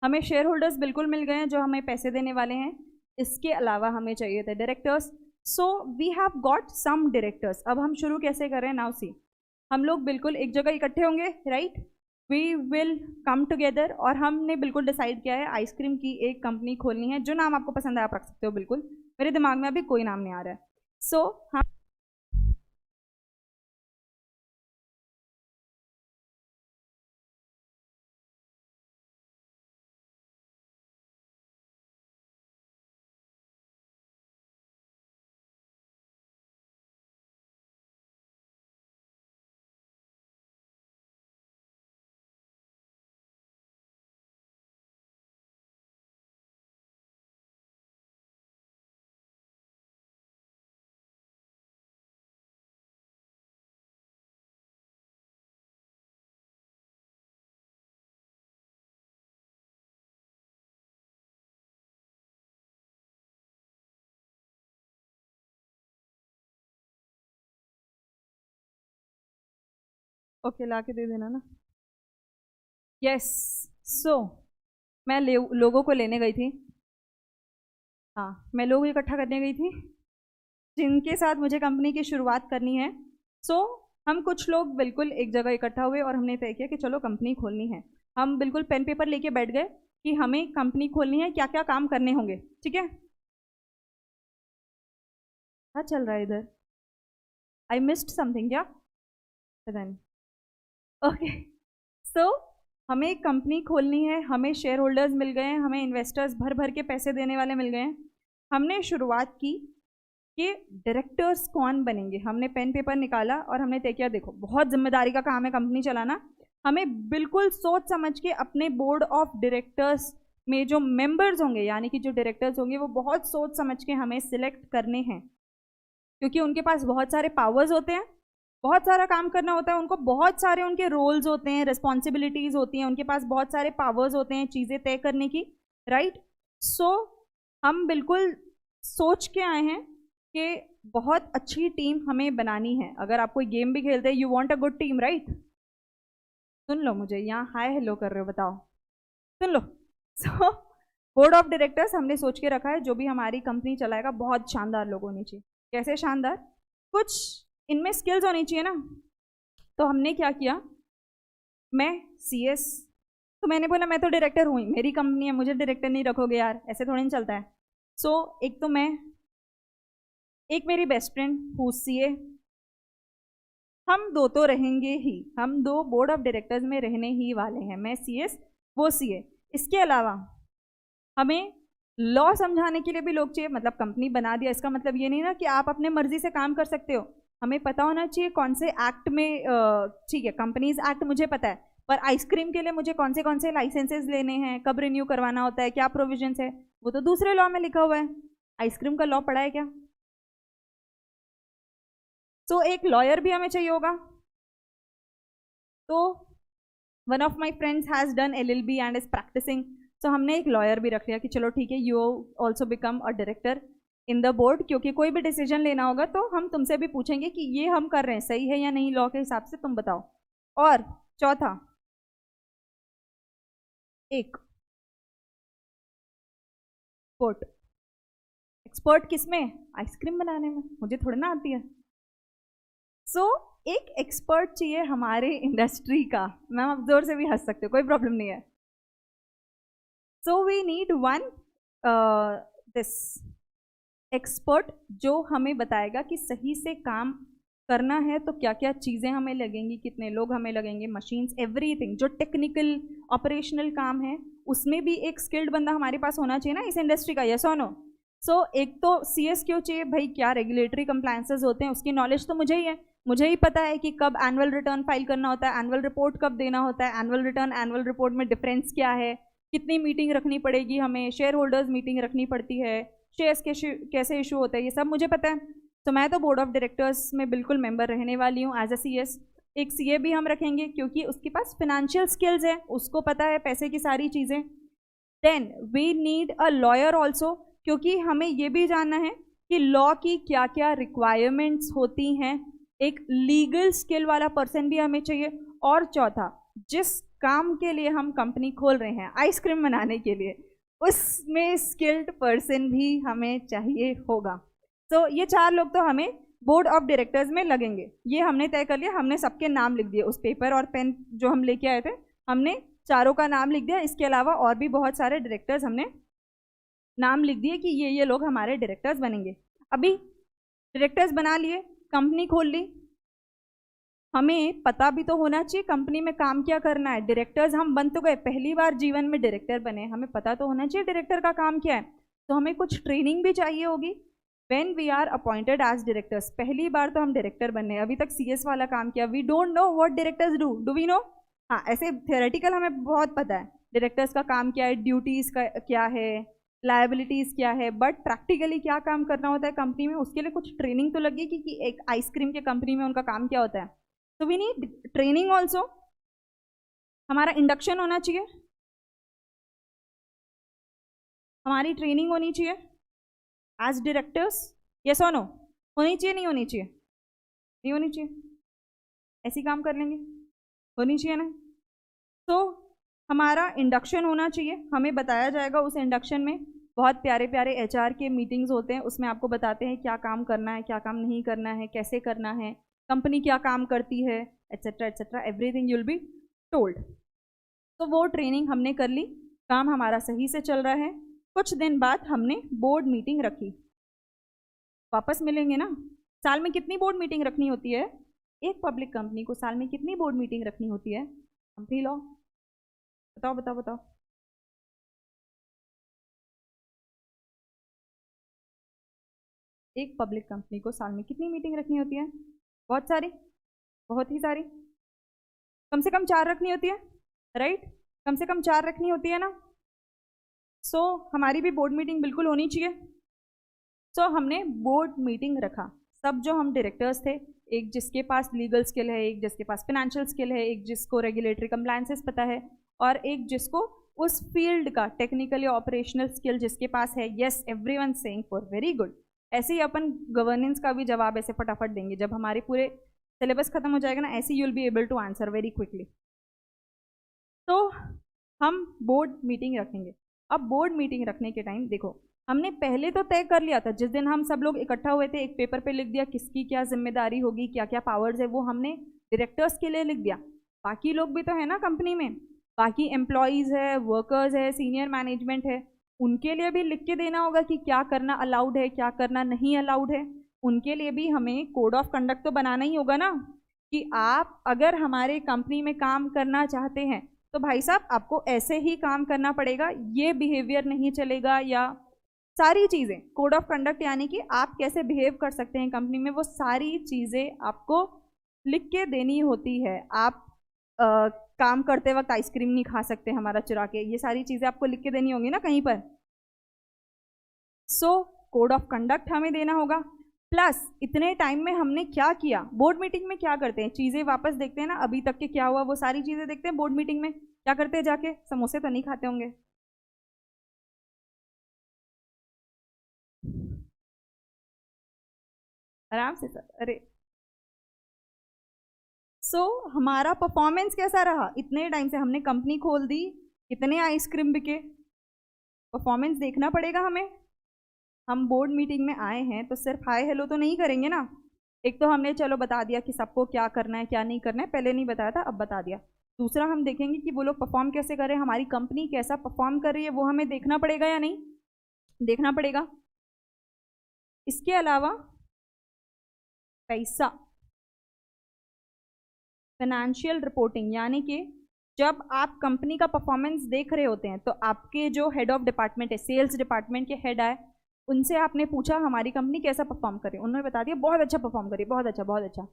हमें शेयर होल्डर्स बिल्कुल मिल गए हैं जो हमें पैसे देने वाले हैं। इसके अलावा हमें चाहिए थे directors. So we have got some directors. अब हम शुरू कैसे कर रहे हैं? नाउ सी, हम लोग बिल्कुल एक जगह इकट्ठे होंगे, right? We will come together और हमने बिल्कुल डिसाइड किया है आइसक्रीम की एक कंपनी खोलनी है। जो नाम आपको पसंद है आप रख सकते हो, बिल्कुल। मेरे दिमाग में अभी कोई नाम नहीं आ रहा है। सो हम, ओके ला के दे देना ना। यस, सो मैं लोगों को लेने गई थी। हाँ, मैं लोग इकट्ठा करने गई थी जिनके साथ मुझे कंपनी की शुरुआत करनी है। सो हम कुछ लोग बिल्कुल एक जगह इकट्ठा हुए और हमने तय किया कि चलो कंपनी खोलनी है। हम बिल्कुल पेन पेपर लेके बैठ गए कि हमें कंपनी खोलनी है, क्या क्या काम करने होंगे, ठीक है? क्या चल रहा है इधर? आई मिस्ड समथिंग क्या? पता नहीं। ओके, सो हमें एक कंपनी खोलनी है, हमें शेयर होल्डर्स मिल गए हैं, हमें इन्वेस्टर्स भर भर के पैसे देने वाले मिल गए हैं। हमने शुरुआत की कि डायरेक्टर्स कौन बनेंगे। हमने पेन पेपर निकाला और हमने तय किया, देखो बहुत जिम्मेदारी का काम है कंपनी चलाना। हमें बिल्कुल सोच समझ के अपने बोर्ड ऑफ डायरेक्टर्स में जो मेंबर्स होंगे, यानी कि जो डायरेक्टर्स होंगे, वो बहुत सोच समझ के हमें सिलेक्ट करने हैं। क्योंकि उनके पास बहुत सारे पावर्स होते हैं, बहुत सारा काम करना होता है उनको, बहुत सारे उनके रोल्स होते हैं, रिस्पॉन्सिबिलिटीज होती हैं, उनके पास बहुत सारे पावर्स होते हैं चीज़ें तय करने की, राइट? सो हम बिल्कुल सोच के आए हैं कि बहुत अच्छी टीम हमें बनानी है। अगर आप कोई गेम भी खेलते हैं, you want a good team, right? सुन लो मुझे, यहाँ हाय हेलो कर रहे हो, बताओ, सुन लो। सो बोर्ड ऑफ डायरेक्टर्स हमने सोच के रखा है, जो भी हमारी कंपनी चलाएगा बहुत शानदार लोग होने चाहिए। कैसे शानदार? कुछ इनमें स्किल्स होनी चाहिए ना। तो हमने क्या किया, मैं सीएस, तो मैंने बोला मैं तो डायरेक्टर हूँ ही, मेरी कंपनी है, मुझे डायरेक्टर नहीं रखोगे यार, ऐसे थोड़ी नहीं चलता है। सो एक तो मैं, एक मेरी बेस्ट फ्रेंड हु सीए, हम दो तो रहेंगे ही, हम दो बोर्ड ऑफ डायरेक्टर्स में रहने ही वाले हैं, मैं CS वो CA। इसके अलावा हमें लॉ समझाने के लिए भी लोग चाहिए। मतलब कंपनी बना दिया, इसका मतलब ये नहीं ना कि आप अपने मर्जी से काम कर सकते हो। हमें पता होना चाहिए कौन से एक्ट में, ठीक है कंपनीज एक्ट मुझे पता है, पर आइसक्रीम के लिए मुझे कौन से लाइसेंसेस लेने हैं, कब रिन्यू करवाना होता है, क्या प्रोविजंस है, वो तो दूसरे लॉ में लिखा हुआ है। आइसक्रीम का लॉ पढ़ा है क्या? तो एक लॉयर भी हमें चाहिए होगा। तो one of my friends has done LLB and is practicing, तो हमने एक लॉयर भी रख लिया कि चलो ठीक है, you also become a director in the board, क्योंकि कोई भी डिसीजन लेना होगा तो हम तुमसे भी पूछेंगे कि ये हम कर रहे हैं सही है या नहीं, लॉ के हिसाब से तुम बताओ। और चौथा, एक एक्सपर्ट। एक्सपर्ट किसमें? आइसक्रीम बनाने में, मुझे थोड़ी ना आती है। सो एक एक्सपर्ट चाहिए हमारे इंडस्ट्री का। मैम आप जोर से भी हंस सकते हो, कोई प्रॉब्लम नहीं है। So we need one this expert जो हमें बताएगा कि सही से काम करना है तो क्या क्या चीज़ें हमें लगेंगी, कितने लोग हमें लगेंगे, मशीन्स, एवरीथिंग जो टेक्निकल ऑपरेशनल काम है उसमें भी एक स्किल्ड बंदा हमारे पास होना चाहिए ना इस इंडस्ट्री का, यस और नो। सो एक तो CS क्यों चाहिए भाई? क्या रेगुलेटरी कंप्लायंसेस होते हैं उसकी नॉलेज तो मुझे ही है, मुझे ही पता है कि कब एनुअल रिटर्न फाइल करना होता है, एनुअल रिपोर्ट कब देना होता है, एनुअल रिटर्न एनुअल रिपोर्ट में डिफरेंस क्या है, कितनी मीटिंग रखनी पड़ेगी हमें, शेयर होल्डर्स मीटिंग रखनी पड़ती है, शेयर्स कैसे इशू होता है, ये सब मुझे पता है। तो मैं तो बोर्ड ऑफ डायरेक्टर्स में बिल्कुल मेंबर रहने वाली हूँ एज अ CS। एक CA भी हम रखेंगे क्योंकि उसके पास फिनेंशियल स्किल्स है, उसको पता है पैसे की सारी चीज़ें। Then we need a lawyer also, क्योंकि हमें ये भी जानना है कि लॉ की क्या क्या रिक्वायरमेंट्स होती हैं, एक लीगल स्किल वाला पर्सन भी हमें चाहिए। और चौथा, जिस काम के लिए हम कंपनी खोल रहे हैं आइसक्रीम बनाने के लिए, उसमें स्किल्ड पर्सन भी हमें चाहिए होगा। तो ये चार लोग तो हमें बोर्ड ऑफ डायरेक्टर्स में लगेंगे, ये हमने तय कर लिया। हमने सबके नाम लिख दिए उस पेपर और पेन जो हम लेके आए थे, हमने चारों का नाम लिख दिया। इसके अलावा और भी बहुत सारे डायरेक्टर्स हमने नाम लिख दिए कि ये लोग हमारे डायरेक्टर्स बनेंगे। अभी डायरेक्टर्स बना लिए, कंपनी खोल ली, हमें पता भी तो होना चाहिए कंपनी में काम क्या करना है। डायरेक्टर्स हम बन तो गए, पहली बार जीवन में डायरेक्टर बने, हमें पता तो होना चाहिए डायरेक्टर का काम क्या है। तो हमें कुछ ट्रेनिंग भी चाहिए होगी। When we are appointed as directors, पहली बार तो हम डायरेक्टर बनने, अभी तक CS वाला काम किया, we don't know what directors do we know? हाँ, ऐसे थियोरेटिकल हमें बहुत पता है डायरेक्टर्स का काम क्या है, ड्यूटीज का क्या है, लायबिलिटीज क्या है, बट प्रैक्टिकली क्या काम करना होता है कंपनी में, उसके लिए कुछ ट्रेनिंग तो लगेगी कि एक आइसक्रीम के कंपनी में उनका काम क्या होता है। तो वी नीड ट्रेनिंग ऑल्सो। हमारा इंडक्शन होना चाहिए, हमारी ट्रेनिंग होनी चाहिए एज डायरेक्टर्स, यस और नो? होनी चाहिए नहीं होनी चाहिए? नहीं होनी चाहिए, ऐसे काम कर लेंगे, होनी चाहिए ना। तो हमारा इंडक्शन होना चाहिए, हमें बताया जाएगा उस इंडक्शन में, बहुत प्यारे प्यारे HR के मीटिंग्स होते हैं, उसमें आपको बताते हैं क्या काम करना है, क्या काम नहीं करना है, कैसे करना है, कंपनी क्या काम करती है, etcetera etcetera, everything you will be told. तो वो ट्रेनिंग हमने कर ली, काम हमारा सही से चल रहा है। कुछ दिन बाद हमने बोर्ड मीटिंग रखी, वापस मिलेंगे ना। साल में कितनी बोर्ड मीटिंग रखनी होती है? एक पब्लिक कंपनी को साल में कितनी बोर्ड मीटिंग रखनी होती है? कंपनी लॉ बताओ बताओ बताओ। एक पब्लिक कंपनी को साल में कितनी मीटिंग रखनी होती है? बहुत सारी, बहुत ही सारी, कम से कम 4 रखनी होती है, राइट? कम से कम 4 रखनी होती है ना। सो हमारी भी बोर्ड मीटिंग बिल्कुल होनी चाहिए। सो हमने बोर्ड मीटिंग रखा, सब जो हम डायरेक्टर्स थे, एक जिसके पास लीगल स्किल है, एक जिसके पास फिनेंशियल स्किल है, एक जिसको रेगुलेटरी कंप्लायंसेस पता है, और एक जिसको उस फील्ड का टेक्निकल या ऑपरेशनल स्किल जिसके पास है। Yes, everyone saying for very good. ऐसे ही अपन गवर्नेंस का भी जवाब ऐसे फटाफट देंगे, जब हमारे पूरे सिलेबस खत्म हो जाएगा ना, ऐसे you will be able to answer very quickly. तो हम बोर्ड मीटिंग रखेंगे। अब बोर्ड मीटिंग रखने के टाइम देखो, हमने पहले तो तय कर लिया था, जिस दिन हम सब लोग इकट्ठा हुए थे एक पेपर पे लिख दिया किसकी क्या जिम्मेदारी होगी, क्या क्या पावर्स है, वो हमने डायरेक्टर्स के लिए लिख दिया। बाकी लोग भी तो है ना कंपनी में, बाकी एम्प्लॉयज़ है, वर्कर्स है, सीनियर मैनेजमेंट है, उनके लिए भी लिख के देना होगा कि क्या करना अलाउड है, क्या करना नहीं अलाउड है। उनके लिए भी हमें कोड ऑफ कंडक्ट तो बनाना ही होगा ना। कि आप अगर हमारे कंपनी में काम करना चाहते हैं तो भाई साहब आपको ऐसे ही काम करना पड़ेगा, ये बिहेवियर नहीं चलेगा, या सारी चीज़ें कोड ऑफ कंडक्ट यानी कि आप कैसे बिहेव कर सकते हैं कंपनी में, वो सारी चीज़ें आपको लिख के देनी होती है। आप काम करते वक्त आइसक्रीम नहीं खा सकते हमारा चुरा के, ये सारी चीज़ें आपको लिख के देनी होंगी ना कहीं पर। सो कोड ऑफ कंडक्ट हमें देना होगा, प्लस इतने टाइम में हमने क्या किया। बोर्ड मीटिंग में क्या करते हैं, चीज़ें वापस देखते हैं ना, अभी तक के क्या हुआ वो सारी चीज़ें देखते हैं। बोर्ड मीटिंग में क्या करते हैं, जाके समोसे तो नहीं खाते होंगे, आराम से सर। अरे हमारा परफॉर्मेंस कैसा रहा, इतने टाइम से हमने कंपनी खोल दी, कितने आइसक्रीम बिके, परफॉर्मेंस देखना पड़ेगा हमें। हम बोर्ड मीटिंग में आए हैं तो सिर्फ हाय हेलो तो नहीं करेंगे ना। एक तो हमने चलो बता दिया कि सबको क्या करना है क्या नहीं करना है, पहले नहीं बताया था अब बता दिया। दूसरा हम देखेंगे कि वो लोग परफॉर्म कैसे कर रहे हैं, हमारी कंपनी कैसा परफॉर्म कर रही है, वो हमें देखना पड़ेगा या नहीं, देखना पड़ेगा। इसके अलावा पैसा, फाइनेंशियल रिपोर्टिंग, यानी कि जब आप कंपनी का परफॉर्मेंस देख रहे होते हैं तो आपके जो हेड ऑफ डिपार्टमेंट है, सेल्स डिपार्टमेंट के हेड आए, उनसे आपने पूछा हमारी कंपनी कैसा परफॉर्म करे, उन्होंने बता दिया बहुत अच्छा परफॉर्म करी, बहुत अच्छा बहुत अच्छा।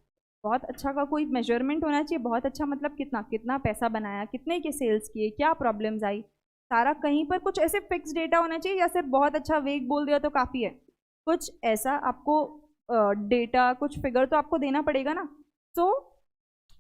बहुत अच्छा का कोई मेजरमेंट होना चाहिए, बहुत अच्छा मतलब कितना कितना पैसा बनाया, कितने के सेल्स किए, क्या प्रॉब्लम्स आई, सारा कहीं पर कुछ ऐसे फिक्स डेटा होना चाहिए, या सिर्फ बहुत अच्छा वेग बोल दिया तो काफ़ी है, कुछ ऐसा आपको डेटा कुछ फिगर तो आपको देना पड़ेगा ना। सो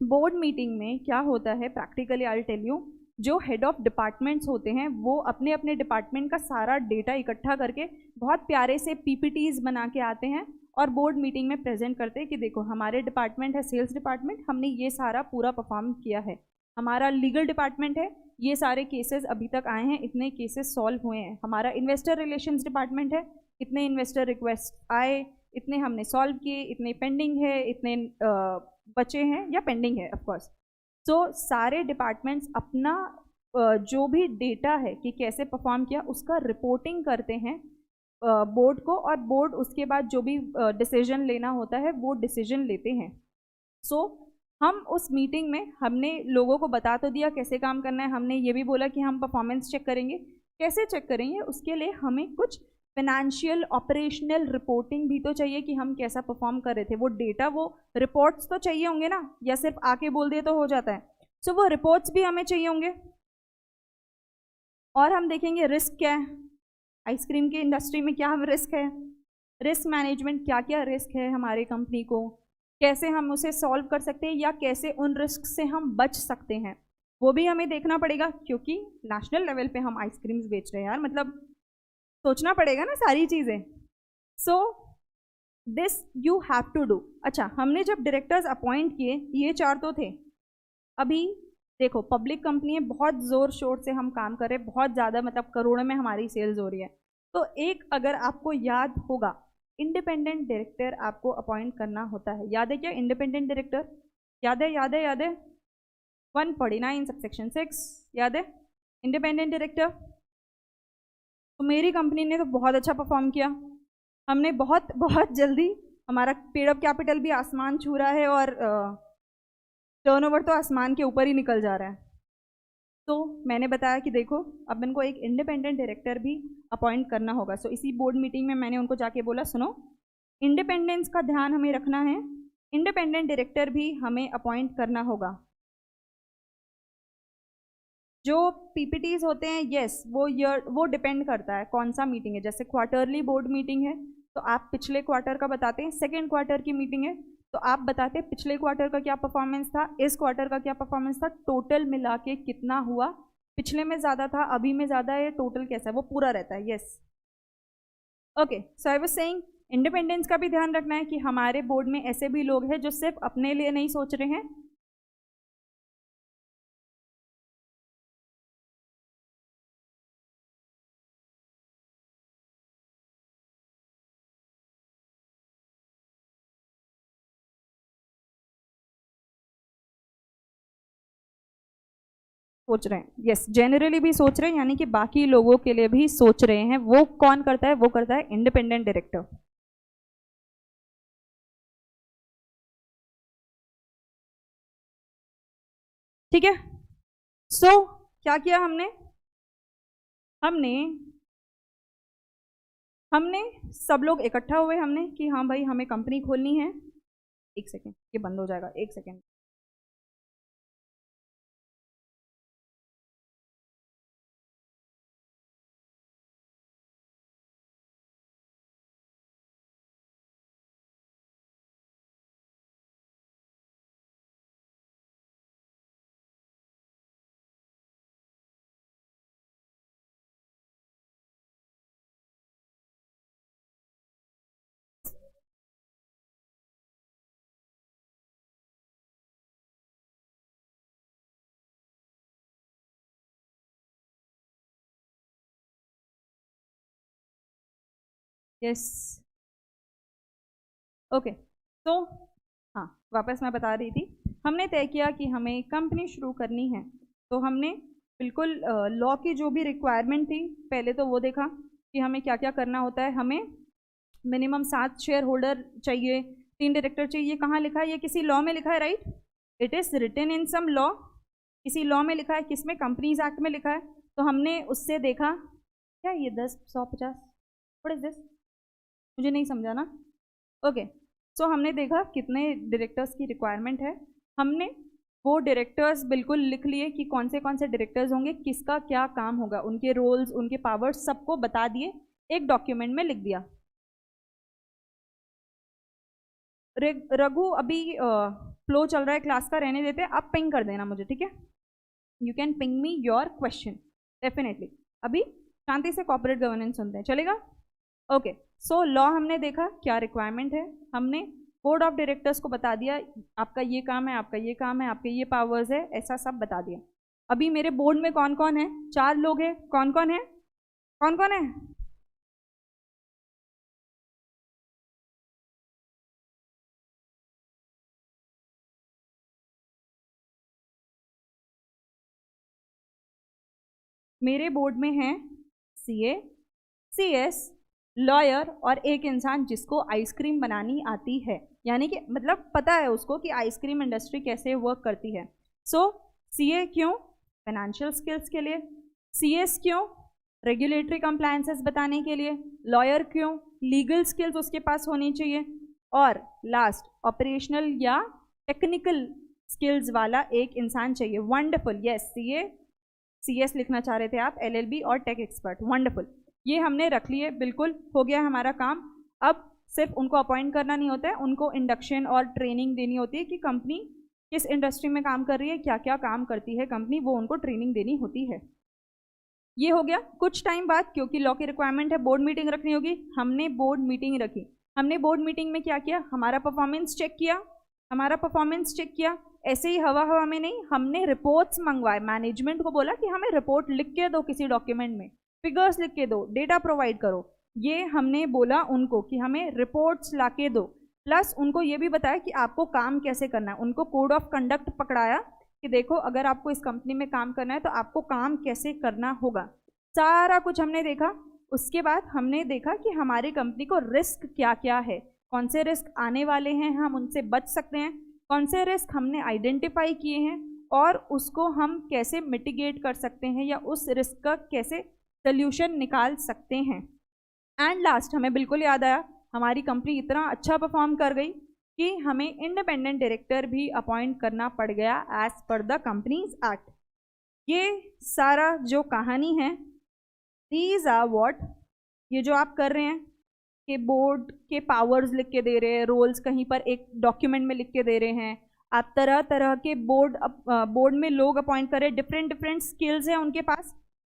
बोर्ड मीटिंग में क्या होता है, प्रैक्टिकली आई टेल यू, जो हेड ऑफ डिपार्टमेंट्स होते हैं वो अपने अपने डिपार्टमेंट का सारा डेटा इकट्ठा करके बहुत प्यारे से पीपीटीज बना के आते हैं और बोर्ड मीटिंग में प्रेजेंट करते हैं कि देखो हमारे डिपार्टमेंट है सेल्स डिपार्टमेंट, हमने ये सारा पूरा परफॉर्म किया है। हमारा लीगल डिपार्टमेंट है, ये सारे केसेस अभी तक आए हैं, इतने केसेस सॉल्व हुए हैं। हमारा इन्वेस्टर रिलेशंस डिपार्टमेंट है, इतने इन्वेस्टर रिक्वेस्ट आए, इतने हमने सॉल्व किए, इतने पेंडिंग है, इतने बचे हैं या पेंडिंग है ऑफकोर्स। सो सारे डिपार्टमेंट्स अपना जो भी डेटा है कि कैसे परफॉर्म किया उसका रिपोर्टिंग करते हैं बोर्ड को, और बोर्ड उसके बाद जो भी डिसीजन लेना होता है वो डिसीजन लेते हैं। सो हम उस मीटिंग में हमने लोगों को बता तो दिया कैसे काम करना है, हमने ये भी बोला कि हम परफॉर्मेंस चेक करेंगे, कैसे चेक करेंगे उसके लिए हमें कुछ फाइनेंशियल ऑपरेशनल रिपोर्टिंग भी तो चाहिए कि हम कैसा परफॉर्म कर रहे थे, वो डेटा वो रिपोर्ट्स तो चाहिए होंगे ना, या सिर्फ आके बोल दिए तो हो जाता है। सो वो रिपोर्ट्स भी हमें चाहिए होंगे। और हम देखेंगे रिस्क क्या है, आइसक्रीम की इंडस्ट्री में क्या हम रिस्क है, रिस्क मैनेजमेंट, क्या क्या रिस्क है हमारे कंपनी को, कैसे हम उसे सॉल्व कर सकते हैं या कैसे उन रिस्क से हम बच सकते हैं, वो भी हमें देखना पड़ेगा, क्योंकि नेशनल लेवल पे हम आइसक्रीम्स बेच रहे हैं यार, मतलब सोचना पड़ेगा ना सारी चीज़ें। So this you have to do. अच्छा, हमने जब डायरेक्टर्स अपॉइंट किए, ये 4 तो थे। अभी देखो पब्लिक कंपनी है, बहुत ज़ोर शोर से हम काम कर रहे हैं, बहुत ज़्यादा मतलब करोड़ों में हमारी सेल्स हो रही है। तो एक अगर आपको याद होगा, इंडिपेंडेंट डायरेक्टर आपको अपॉइंट करना होता है, याद है क्या इंडिपेंडेंट डायरेक्टर, याद है याद है याद है 149 सबसेक्शन 6, याद है इंडिपेंडेंट डायरेक्टर। तो मेरी कंपनी ने तो बहुत अच्छा परफॉर्म किया, हमने बहुत बहुत जल्दी हमारा पेड ऑफ कैपिटल भी आसमान छू रहा है और टर्नओवर तो आसमान के ऊपर ही निकल जा रहा है। तो मैंने बताया कि देखो अब इनको एक इंडिपेंडेंट डायरेक्टर भी अपॉइंट करना होगा। सो इसी बोर्ड मीटिंग में मैंने उनको जाके बोला सुनो, इंडिपेंडेंस का ध्यान हमें रखना है, इंडिपेंडेंट डायरेक्टर भी हमें अपॉइंट करना होगा। जो पीपीटीज होते हैं यस वो डिपेंड करता है कौन सा मीटिंग है, जैसे क्वार्टरली बोर्ड मीटिंग है तो आप पिछले क्वार्टर का बताते हैं, सेकेंड क्वार्टर की मीटिंग है तो आप बताते हैं पिछले क्वार्टर का क्या परफॉर्मेंस था, इस क्वार्टर का क्या परफॉर्मेंस था, टोटल मिला के कितना हुआ, पिछले में ज़्यादा था अभी में ज़्यादा है, टोटल कैसा है, वो पूरा रहता है। Yes okay, so I was saying independence का भी ध्यान रखना है कि हमारे बोर्ड में ऐसे भी लोग हैं जो सिर्फ अपने लिए नहीं सोच रहे हैं, सोच रहे हैं, यस जेनरली भी सोच रहे हैं, यानी कि बाकी लोगों के लिए भी सोच रहे हैं। वो कौन करता है, वो करता है इंडिपेंडेंट डायरेक्टर। ठीक है। सो क्या किया हमने हमने हमने सब लोग इकट्ठा हुए, हमने कि हाँ भाई हमें कंपनी खोलनी है। एक सेकेंड, ये बंद हो जाएगा, एक सेकेंड। Yes, okay. तो हाँ, वापस मैं बता रही थी, हमने तय किया कि हमें कंपनी शुरू करनी है। तो हमने बिल्कुल लॉ की जो भी रिक्वायरमेंट थी पहले तो वो देखा कि हमें क्या क्या करना होता है। हमें मिनिमम 7 शेयर होल्डर चाहिए, 3 डायरेक्टर चाहिए। ये कहाँ लिखा है? ये किसी लॉ में लिखा है, right? It is written in some law, किसी लॉ में लिखा है। किसमें? कंपनीज एक्ट में लिखा है। तो हमने उससे देखा, क्या ये 10, 100, 50, व्हाट इज दिस? मुझे नहीं समझा ना। ओके, सो हमने देखा कितने डायरेक्टर्स की रिक्वायरमेंट है। हमने वो डायरेक्टर्स बिल्कुल लिख लिए कि कौन से डायरेक्टर्स होंगे, किसका क्या काम होगा, उनके रोल्स, उनके पावर्स सबको बता दिए, एक डॉक्यूमेंट में लिख दिया। रघु अभी फ्लो चल रहा है क्लास का, रहने देते हैं, आप पिंग कर देना मुझे, ठीक है? You can ping me your question definitely. अभी शांति से कॉर्पोरेट गवर्नेंस सुनते हैं, चलेगा? ओके, सो लॉ हमने देखा क्या रिक्वायरमेंट है। हमने बोर्ड ऑफ डायरेक्टर्स को बता दिया आपका ये काम है, आपका ये काम है, आपके ये पावर्स है, ऐसा सब बता दिया। अभी मेरे बोर्ड में कौन कौन है? 4 लोग हैं। कौन कौन है? कौन कौन है? मेरे बोर्ड में है सीए, सीएस, लॉयर और एक इंसान जिसको आइसक्रीम बनानी आती है, यानी कि मतलब पता है उसको कि आइसक्रीम इंडस्ट्री कैसे वर्क करती है। सो सीए क्यों? फाइनेंशियल स्किल्स के लिए। सीएस क्यों? रेगुलेटरी कंप्लायंसेस बताने के लिए। लॉयर क्यों? लीगल स्किल्स उसके पास होनी चाहिए। और लास्ट, ऑपरेशनल या टेक्निकल स्किल्स वाला एक इंसान चाहिए। वंडरफुल, यस, सीए, सीएस लिखना चाह रहे थे आप, एलएलबी और टेक एक्सपर्ट, वंडरफुल। ये हमने रख लिए, बिल्कुल हो गया हमारा काम। अब सिर्फ उनको अपॉइंट करना नहीं होता है, उनको इंडक्शन और ट्रेनिंग देनी होती है कि कंपनी किस इंडस्ट्री में काम कर रही है, क्या क्या काम करती है कंपनी, वो उनको ट्रेनिंग देनी होती है। ये हो गया। कुछ टाइम बाद, क्योंकि लॉ की रिक्वायरमेंट है, बोर्ड मीटिंग रखनी होगी। हमने बोर्ड मीटिंग रखी। हमने बोर्ड मीटिंग में क्या किया? हमारा परफॉर्मेंस चेक किया, हमारा परफॉर्मेंस चेक किया। ऐसे ही हवा हवा में नहीं, हमने रिपोर्ट्स मंगवाए। मैनेजमेंट को बोला कि हमें रिपोर्ट लिख के दो, किसी डॉक्यूमेंट में फिगर्स लिख के दो, डेटा प्रोवाइड करो। ये हमने बोला उनको कि हमें रिपोर्ट्स ला के दो। प्लस उनको ये भी बताया कि आपको काम कैसे करना है। उनको कोड ऑफ कंडक्ट पकड़ाया कि देखो अगर आपको इस कंपनी में काम करना है तो आपको काम कैसे करना होगा। सारा कुछ हमने देखा। उसके बाद हमने देखा कि हमारी कंपनी को रिस्क क्या क्या है, कौन से रिस्क आने वाले हैं, हम उनसे बच सकते हैं, कौन से रिस्क हमने आइडेंटिफाई किए हैं और उसको हम कैसे मिटिगेट कर सकते हैं या उस रिस्क का कैसे सोल्यूशन निकाल सकते हैं। एंड लास्ट, हमें बिल्कुल याद आया, हमारी कंपनी इतना अच्छा परफॉर्म कर गई कि हमें इंडिपेंडेंट डायरेक्टर भी अपॉइंट करना पड़ गया as per the companies act. ये सारा जो कहानी है, दीज आर व्हाट, ये जो आप कर रहे हैं कि बोर्ड के पावर्स लिख के दे रहे हैं, रोल्स कहीं पर एक डॉक्यूमेंट में लिख के दे रहे हैं, आप तरह तरह के बोर्ड में लोग अपॉइंट कर रहे हैं, डिफरेंट डिफरेंट स्किल्स हैं उनके पास,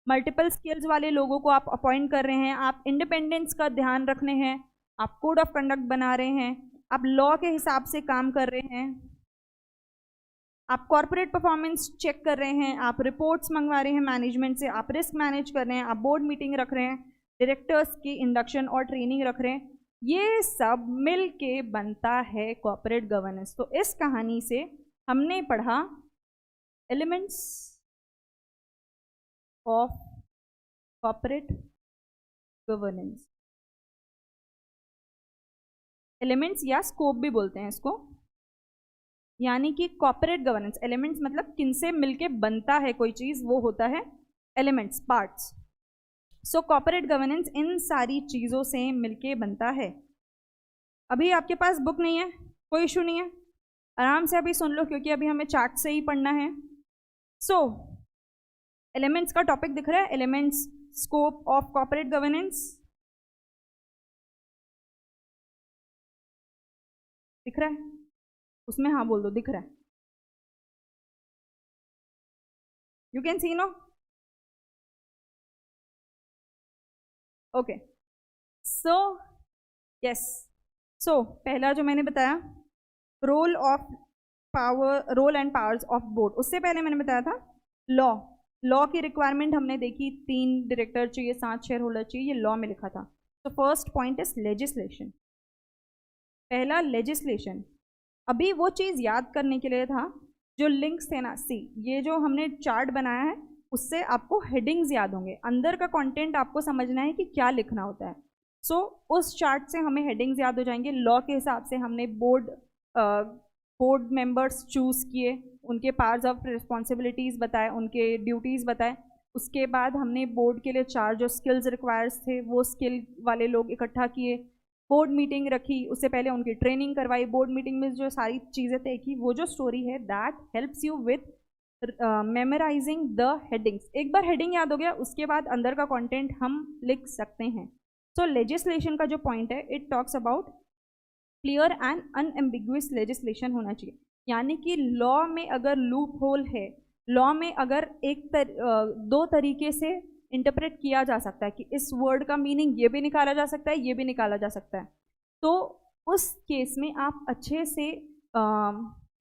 मल्टीपल स्किल्स वाले लोगों को आप अपॉइंट कर रहे हैं, आप इंडिपेंडेंस का ध्यान रखने हैं, आप कोड ऑफ कंडक्ट बना रहे हैं, आप लॉ के हिसाब से काम कर रहे हैं, आप कॉर्पोरेट परफॉर्मेंस चेक कर रहे हैं, आप रिपोर्ट्स मंगवा रहे हैं मैनेजमेंट से, आप रिस्क मैनेज कर रहे हैं, आप बोर्ड मीटिंग रख रहे हैं, डायरेक्टर्स की इंडक्शन और ट्रेनिंग रख रहे हैं। ये सब मिल के बनता है कॉर्पोरेट गवर्नेंस। तो इस कहानी से हमने पढ़ा elements of corporate governance, elements या स्कोप भी बोलते हैं इसको। यानी कि कॉर्पोरेट गवर्नेंस, एलिमेंट्स मतलब किनसे मिलके बनता है कोई चीज, वो होता है एलिमेंट्स, पार्ट्स। सो कॉर्पोरेट गवर्नेंस इन सारी चीजों से मिलके बनता है। अभी आपके पास बुक नहीं है, कोई इशू नहीं है, आराम से अभी सुन लो, क्योंकि अभी हमें चार्ट से ही पढ़ना है। सो एलिमेंट्स का टॉपिक दिख रहा है, elements, scope of corporate governance दिख रहा है उसमें? हाँ बोल दो, दिख रहा है? You can see no? Okay, so yes, so पहला जो मैंने बताया, role of power, role and powers of board, उससे पहले मैंने बताया था लॉ। लॉ की रिक्वायरमेंट हमने देखी, 3 डायरेक्टर चाहिए, 7 शेयर होल्डर चाहिए, ये लॉ में लिखा था। तो फर्स्ट पॉइंट इज लेजिस्लेशन, पहला लेजिस्लेशन। अभी वो चीज़ याद करने के लिए था जो लिंक्स थे ना, सी ये जो हमने चार्ट बनाया है उससे आपको हेडिंग्स याद होंगे, अंदर का कंटेंट आपको समझना है कि क्या लिखना होता है। सो उस चार्ट से हमें हेडिंग्स याद हो जाएंगे। लॉ के हिसाब से हमने बोर्ड मेंबर्स चूज किए, उनके पार्ट्स ऑफ रिस्पॉन्सिबिलिटीज़ बताए, उनके ड्यूटीज़ बताए। उसके बाद हमने बोर्ड के लिए 4 जो स्किल्स रिक्वायर्स थे वो स्किल वाले लोग इकट्ठा किए, बोर्ड मीटिंग रखी, उससे पहले उनकी ट्रेनिंग करवाई, बोर्ड मीटिंग में जो सारी चीज़ें तय की, वो जो स्टोरी है that helps you with memorizing the headings. एक बार हेडिंग याद हो गया, उसके बाद अंदर का कंटेंट हम लिख सकते हैं। सो लेजिस्लेशन का जो पॉइंट है, it talks about clear and unambiguous legislation होना चाहिए, यानी कि लॉ में अगर लूप होल है, लॉ में अगर दो तरीके से इंटरप्रेट किया जा सकता है कि इस वर्ड का मीनिंग ये भी निकाला जा सकता है, ये भी निकाला जा सकता है, तो उस केस में आप अच्छे से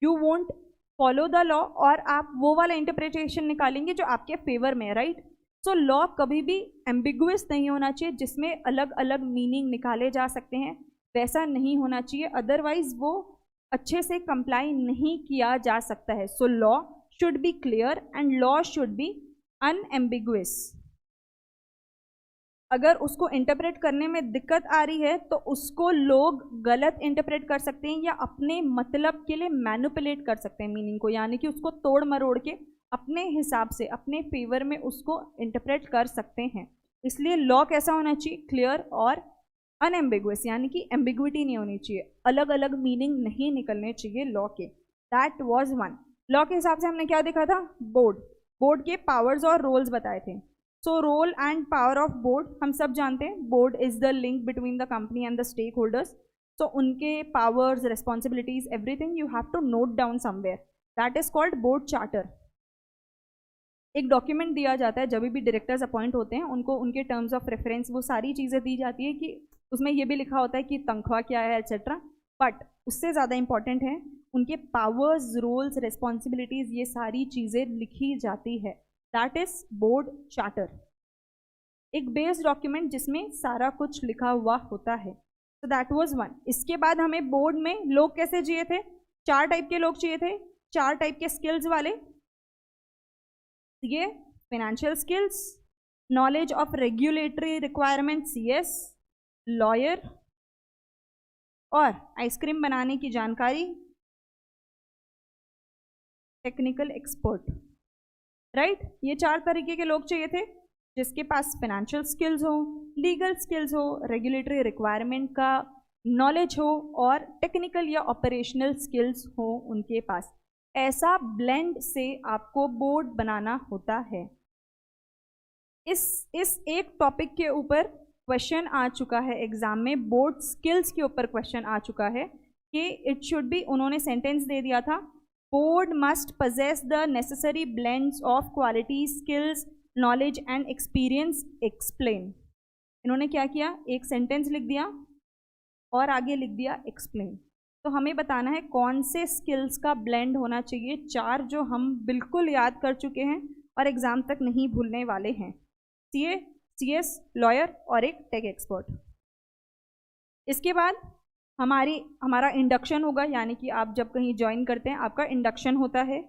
you won't follow the law और आप वो वाला इंटरप्रिटेशन निकालेंगे जो आपके फेवर में है, राइट। सो लॉ कभी भी एम्बिगुअस नहीं होना चाहिए जिसमें अलग अलग मीनिंग निकाले जा सकते हैं, वैसा नहीं होना चाहिए, अदरवाइज वो अच्छे से कंप्लाई नहीं किया जा सकता है। So law should be clear and law should be unambiguous. अगर उसको इंटरप्रेट करने में दिक्कत आ रही है तो उसको लोग गलत इंटरप्रेट कर सकते हैं या अपने मतलब के लिए मैनिपुलेट कर सकते हैं मीनिंग को, यानी कि उसको तोड़ मरोड़ के अपने हिसाब से अपने फेवर में उसको इंटरप्रेट कर सकते हैं। इसलिए लॉ कैसा होना चाहिए? क्लियर और अनएम्बिगुअस, यानी कि एम्बिग्विटी नहीं होनी चाहिए, अलग अलग मीनिंग नहीं निकलने चाहिए लॉ के। That was one. लॉ के हिसाब से हमने क्या देखा था? बोर्ड, बोर्ड के पावर्स और रोल्स बताए थे। So role and power of board हम सब जानते हैं, board is the link between the company and the stakeholders. So उनके powers, responsibilities, everything you have to note down somewhere, that is called board charter. एक document दिया जाता है जब भी डायरेक्टर्स अपॉइंट होते हैं, उनको उनके टर्म्स ऑफ रेफरेंस वो सारी चीज़ें दी जाती है कि उसमें ये भी लिखा होता है कि तनख्वाह क्या है एक्सेट्रा, बट उससे ज़्यादा इंपॉर्टेंट है उनके पावर्स, रोल्स, रिस्पॉन्सिबिलिटीज़, ये सारी चीज़ें लिखी जाती है, दैट इज बोर्ड चार्टर। एक बेस डॉक्यूमेंट जिसमें सारा कुछ लिखा हुआ होता है। तो दैट वाज वन। इसके बाद हमें बोर्ड में लोग कैसे चाहिए थे? 4 टाइप के लोग चाहिए थे, 4 टाइप के स्किल्स वाले। ये financial skills, knowledge of regulatory requirement CS, lawyer, और आइसक्रीम बनाने की जानकारी, टेक्निकल एक्सपर्ट, राइट। ये 4 तरीके के लोग चाहिए थे, जिसके पास फाइनेंशियल स्किल्स हो, लीगल स्किल्स हो, रेगुलेटरी रिक्वायरमेंट का नॉलेज हो और टेक्निकल या ऑपरेशनल स्किल्स हो उनके पास। ऐसा ब्लेंड से आपको बोर्ड बनाना होता है। इस एक टॉपिक के ऊपर क्वेश्चन आ चुका है एग्जाम में, बोर्ड स्किल्स के ऊपर क्वेश्चन आ चुका है कि इट शुड बी, उन्होंने सेंटेंस दे दिया था, board must possess the necessary blends of quality, skills, knowledge and experience, explain. इन्होंने क्या किया? एक सेंटेंस लिख दिया और आगे लिख दिया एक्सप्लेन। तो हमें बताना है कौन से स्किल्स का ब्लेंड होना चाहिए, 4 जो हम बिल्कुल याद कर चुके हैं और एग्जाम तक नहीं भूलने वाले हैं, CA, CS, लॉयर और एक टेक एक्सपर्ट। इसके बाद हमारा इंडक्शन होगा, यानी कि आप जब कहीं ज्वाइन करते हैं आपका इंडक्शन होता है,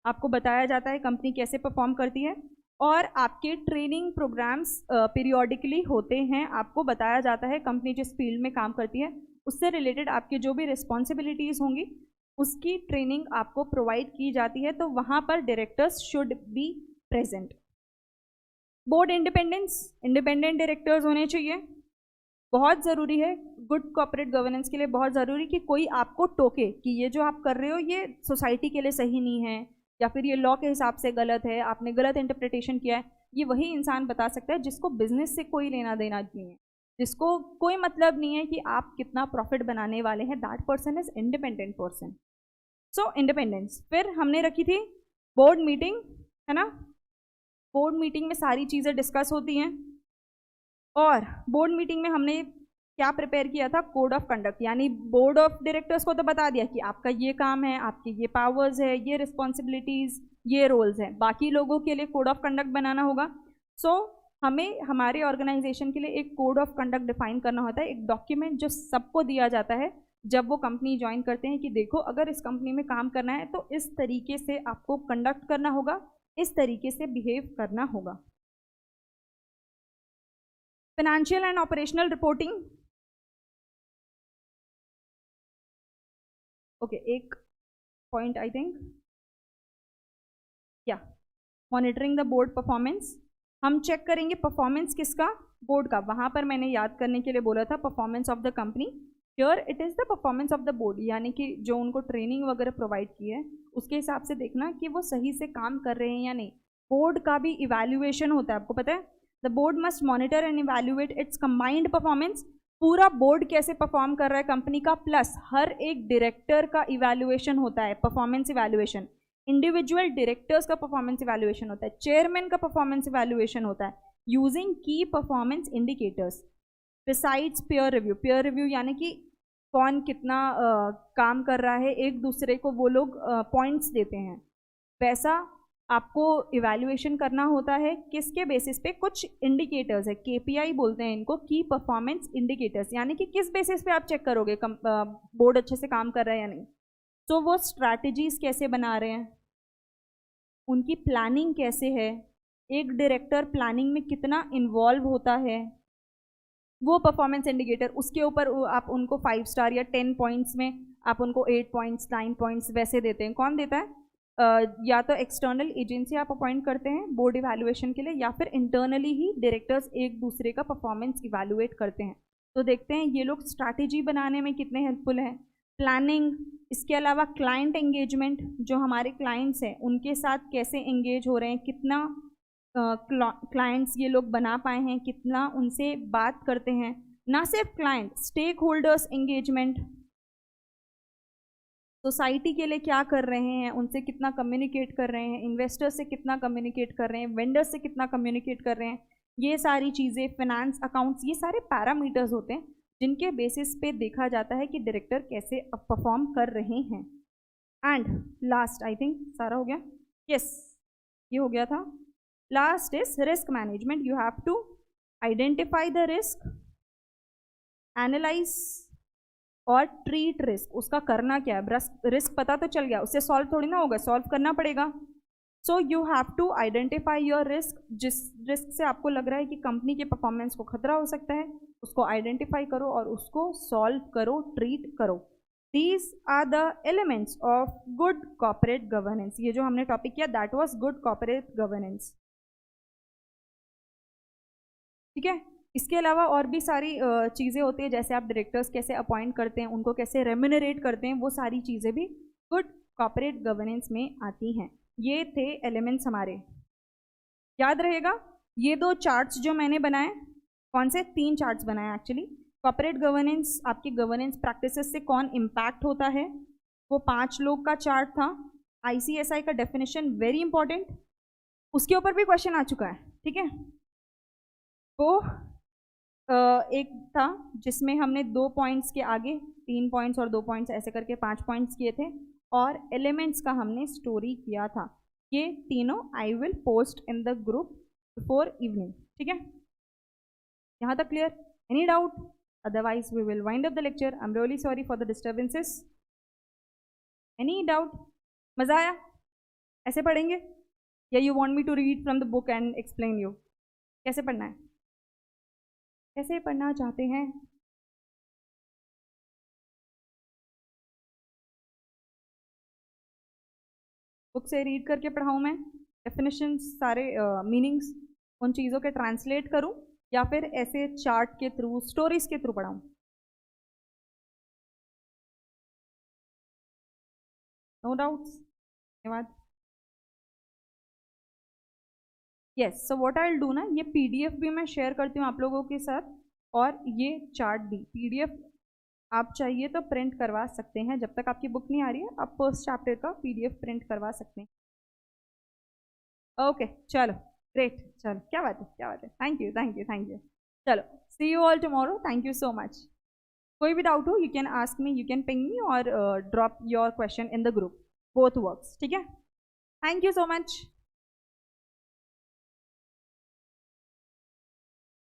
आपको बताया जाता है कंपनी कैसे परफॉर्म करती है, और आपके ट्रेनिंग प्रोग्राम्स पीरियोडिकली होते हैं, आपको बताया जाता है कंपनी जिस फील्ड में काम करती है उससे रिलेटेड आपकी जो भी रिस्पॉन्सिबिलिटीज़ होंगी उसकी ट्रेनिंग आपको प्रोवाइड की जाती है, तो वहाँ पर directors should be present. Board independence, independent directors होने चाहिए, बहुत ज़रूरी है गुड कॉर्पोरेट गवर्नेंस के लिए। बहुत ज़रूरी कि कोई आपको टोके कि ये जो आप कर रहे हो ये सोसाइटी के लिए सही नहीं है, या फिर ये लॉ के हिसाब से गलत है, आपने गलत इंटरप्रिटेशन किया है। ये वही इंसान बता सकता है जिसको बिजनेस से कोई लेना देना नहीं है, जिसको कोई मतलब नहीं है कि आप कितना प्रॉफिट बनाने वाले हैं। That person is independent person. So independence. फिर हमने रखी थी बोर्ड मीटिंग, है ना। बोर्ड मीटिंग में सारी चीज़ें डिस्कस होती हैं, और बोर्ड मीटिंग में हमने क्या प्रिपेयर किया था, कोड ऑफ कंडक्ट। यानी बोर्ड ऑफ डायरेक्टर्स को तो बता दिया कि आपका ये काम है, आपके ये पावर्स है, ये रिस्पॉन्सिबिलिटीज, ये रोल्स हैं। बाकी लोगों के लिए कोड ऑफ कंडक्ट बनाना होगा। सो हमें हमारे ऑर्गेनाइजेशन के लिए एक कोड ऑफ कंडक्ट डिफाइन करना होता है, एक डॉक्यूमेंट जो सबको दिया जाता है जब वो कंपनी ज्वाइन करते हैं कि देखो अगर इस कंपनी में काम करना है तो इस तरीके से आपको कंडक्ट करना होगा, इस तरीके से बिहेव करना होगा। Financial and operational reporting. Okay, एक पॉइंट आई थिंक, या मॉनिटरिंग द बोर्ड परफॉर्मेंस। हम चेक करेंगे परफॉर्मेंस किसका, बोर्ड का। वहां पर मैंने याद करने के लिए बोला था performance of the company, here it is the performance of the board. यानी कि जो उनको ट्रेनिंग वगैरह प्रोवाइड की है उसके हिसाब से देखना कि वो सही से काम कर रहे हैं या नहीं। बोर्ड का भी इवैल्यूएशन होता है, आपको पता है। The board must monitor and evaluate it's combined performance. पूरा बोर्ड कैसे परफॉर्म कर रहा है कंपनी का, प्लस हर एक डायरेक्टर का इवैल्यूएशन होता है, परफॉर्मेंस इवैल्यूएशन। इंडिविजुअल डायरेक्टर्स का परफॉर्मेंस इवैल्यूएशन होता है, चेयरमैन का परफॉर्मेंस इवैल्यूएशन होता है, यूजिंग की performance indicators besides peer review. Peer review यानी कि कौन कितना काम कर रहा है, एक दूसरे को वो लोग पॉइंट्स देते हैं, वैसा आपको इवैल्यूएशन करना होता है। किसके बेसिस पे, कुछ इंडिकेटर्स है, केपीआई बोलते हैं इनको, की परफॉर्मेंस इंडिकेटर्स। यानी कि किस बेसिस पे आप चेक करोगे बोर्ड अच्छे से काम कर रहा है या नहीं। तो वो स्ट्रैटेजीज कैसे बना रहे हैं, उनकी प्लानिंग कैसे है, एक डायरेक्टर प्लानिंग में कितना इन्वॉल्व होता है, वो परफॉर्मेंस इंडिकेटर। उसके ऊपर आप उनको 5 स्टार या 10 पॉइंट्स में आप उनको 8 पॉइंट्स 9 पॉइंट्स वैसे देते हैं। कौन देता है? या तो एक्सटर्नल एजेंसी आप अपॉइंट करते हैं बोर्ड इवैल्यूएशन के लिए, या फिर इंटरनली ही डायरेक्टर्स एक दूसरे का परफॉर्मेंस इवैल्यूएट करते हैं। तो देखते हैं ये लोग स्ट्रैटेजी बनाने में कितने हेल्पफुल हैं। प्लानिंग, इसके अलावा क्लाइंट एंगेजमेंट, जो हमारे क्लाइंट्स हैं उनके साथ कैसे एंगेज हो रहे हैं, कितना क्लाइंट्स ये लोग बना पाए हैं, कितना उनसे बात करते हैं। ना सिर्फ client, stake holders engagement, society के लिए क्या कर रहे हैं, उनसे कितना कम्युनिकेट कर रहे हैं, इन्वेस्टर्स से कितना कम्युनिकेट कर रहे हैं, वेंडर्स से कितना कम्युनिकेट कर रहे हैं। ये सारी चीज़ें, फाइनेंस, अकाउंट्स, ये सारे पैरामीटर्स होते हैं जिनके बेसिस पे देखा जाता है कि डायरेक्टर कैसे परफॉर्म कर रहे हैं। एंड लास्ट, आई थिंक सारा हो गया, यस ये हो गया था। Last is risk management. You have to identify the risk, analyze और ट्रीट रिस्क। उसका करना क्या है, रिस्क पता तो चल गया, उससे सॉल्व थोड़ी ना होगा, सॉल्व करना पड़ेगा। So you have to identify your risk. जिस रिस्क से आपको लग रहा है कि कंपनी के परफॉर्मेंस को खतरा हो सकता है, उसको आइडेंटिफाई करो और उसको सॉल्व करो, ट्रीट करो। These are the elements of good corporate governance. ये जो हमने टॉपिक किया that was good corporate governance, ठीक है। इसके अलावा और भी सारी चीज़ें होती है, जैसे आप डायरेक्टर्स कैसे अपॉइंट करते हैं, उनको कैसे रेम्यूनरेट करते हैं, वो सारी चीज़ें भी गुड कॉर्पोरेट गवर्नेंस में आती हैं। ये थे एलिमेंट्स हमारे, याद रहेगा। ये 2 चार्ट्स जो मैंने बनाए, कौन से 3 चार्ट्स बनाए एक्चुअली। कॉर्पोरेट गवर्नेंस, आपकी गवर्नेंस प्रैक्टिसेस से कौन इम्पैक्ट होता है, वो 5 लोग का चार्ट था। ICSI का डेफिनेशन वेरी इंपॉर्टेंट, उसके ऊपर भी क्वेश्चन आ चुका है, ठीक है। वो एक था जिसमें हमने 2 पॉइंट्स के आगे 3 पॉइंट्स और 2 पॉइंट्स ऐसे करके 5 पॉइंट्स किए थे, और एलिमेंट्स का हमने स्टोरी किया था। ये तीनों I will post in the group before evening, ठीक है। यहाँ तक clear? Any doubt? Otherwise we will wind up the lecture. I am really sorry for the disturbances. Any doubt? मजा आया? ऐसे पढ़ेंगे या you want me to read from the book and explain you? कैसे पढ़ना है, कैसे पढ़ना चाहते हैं? बुक से रीड करके पढ़ाऊँ मैं, डेफिनेशन सारे मीनिंग्स उन चीज़ों के ट्रांसलेट करूँ, या फिर ऐसे चार्ट के थ्रू, स्टोरीज के थ्रू पढ़ाऊँ? No doubts? धन्यवाद। Yes, so what I will do ना, ये पीडीएफ भी मैं शेयर करती हूँ आप लोगों के साथ, और ये चार्ट भी पीडीएफ आप चाहिए तो प्रिंट करवा सकते हैं। जब तक आपकी बुक नहीं आ रही है, आप फर्स्ट चैप्टर का पीडीएफ प्रिंट करवा सकते हैं। ओके, चलो ग्रेट, चलो क्या बात है, क्या बात है, thank you thank you thank you. चलो, see you all tomorrow, thank you so much. कोई भी डाउट हो, you can ask me, you can ping me और drop your question in the group, both works, ठीक है। Thank you so much.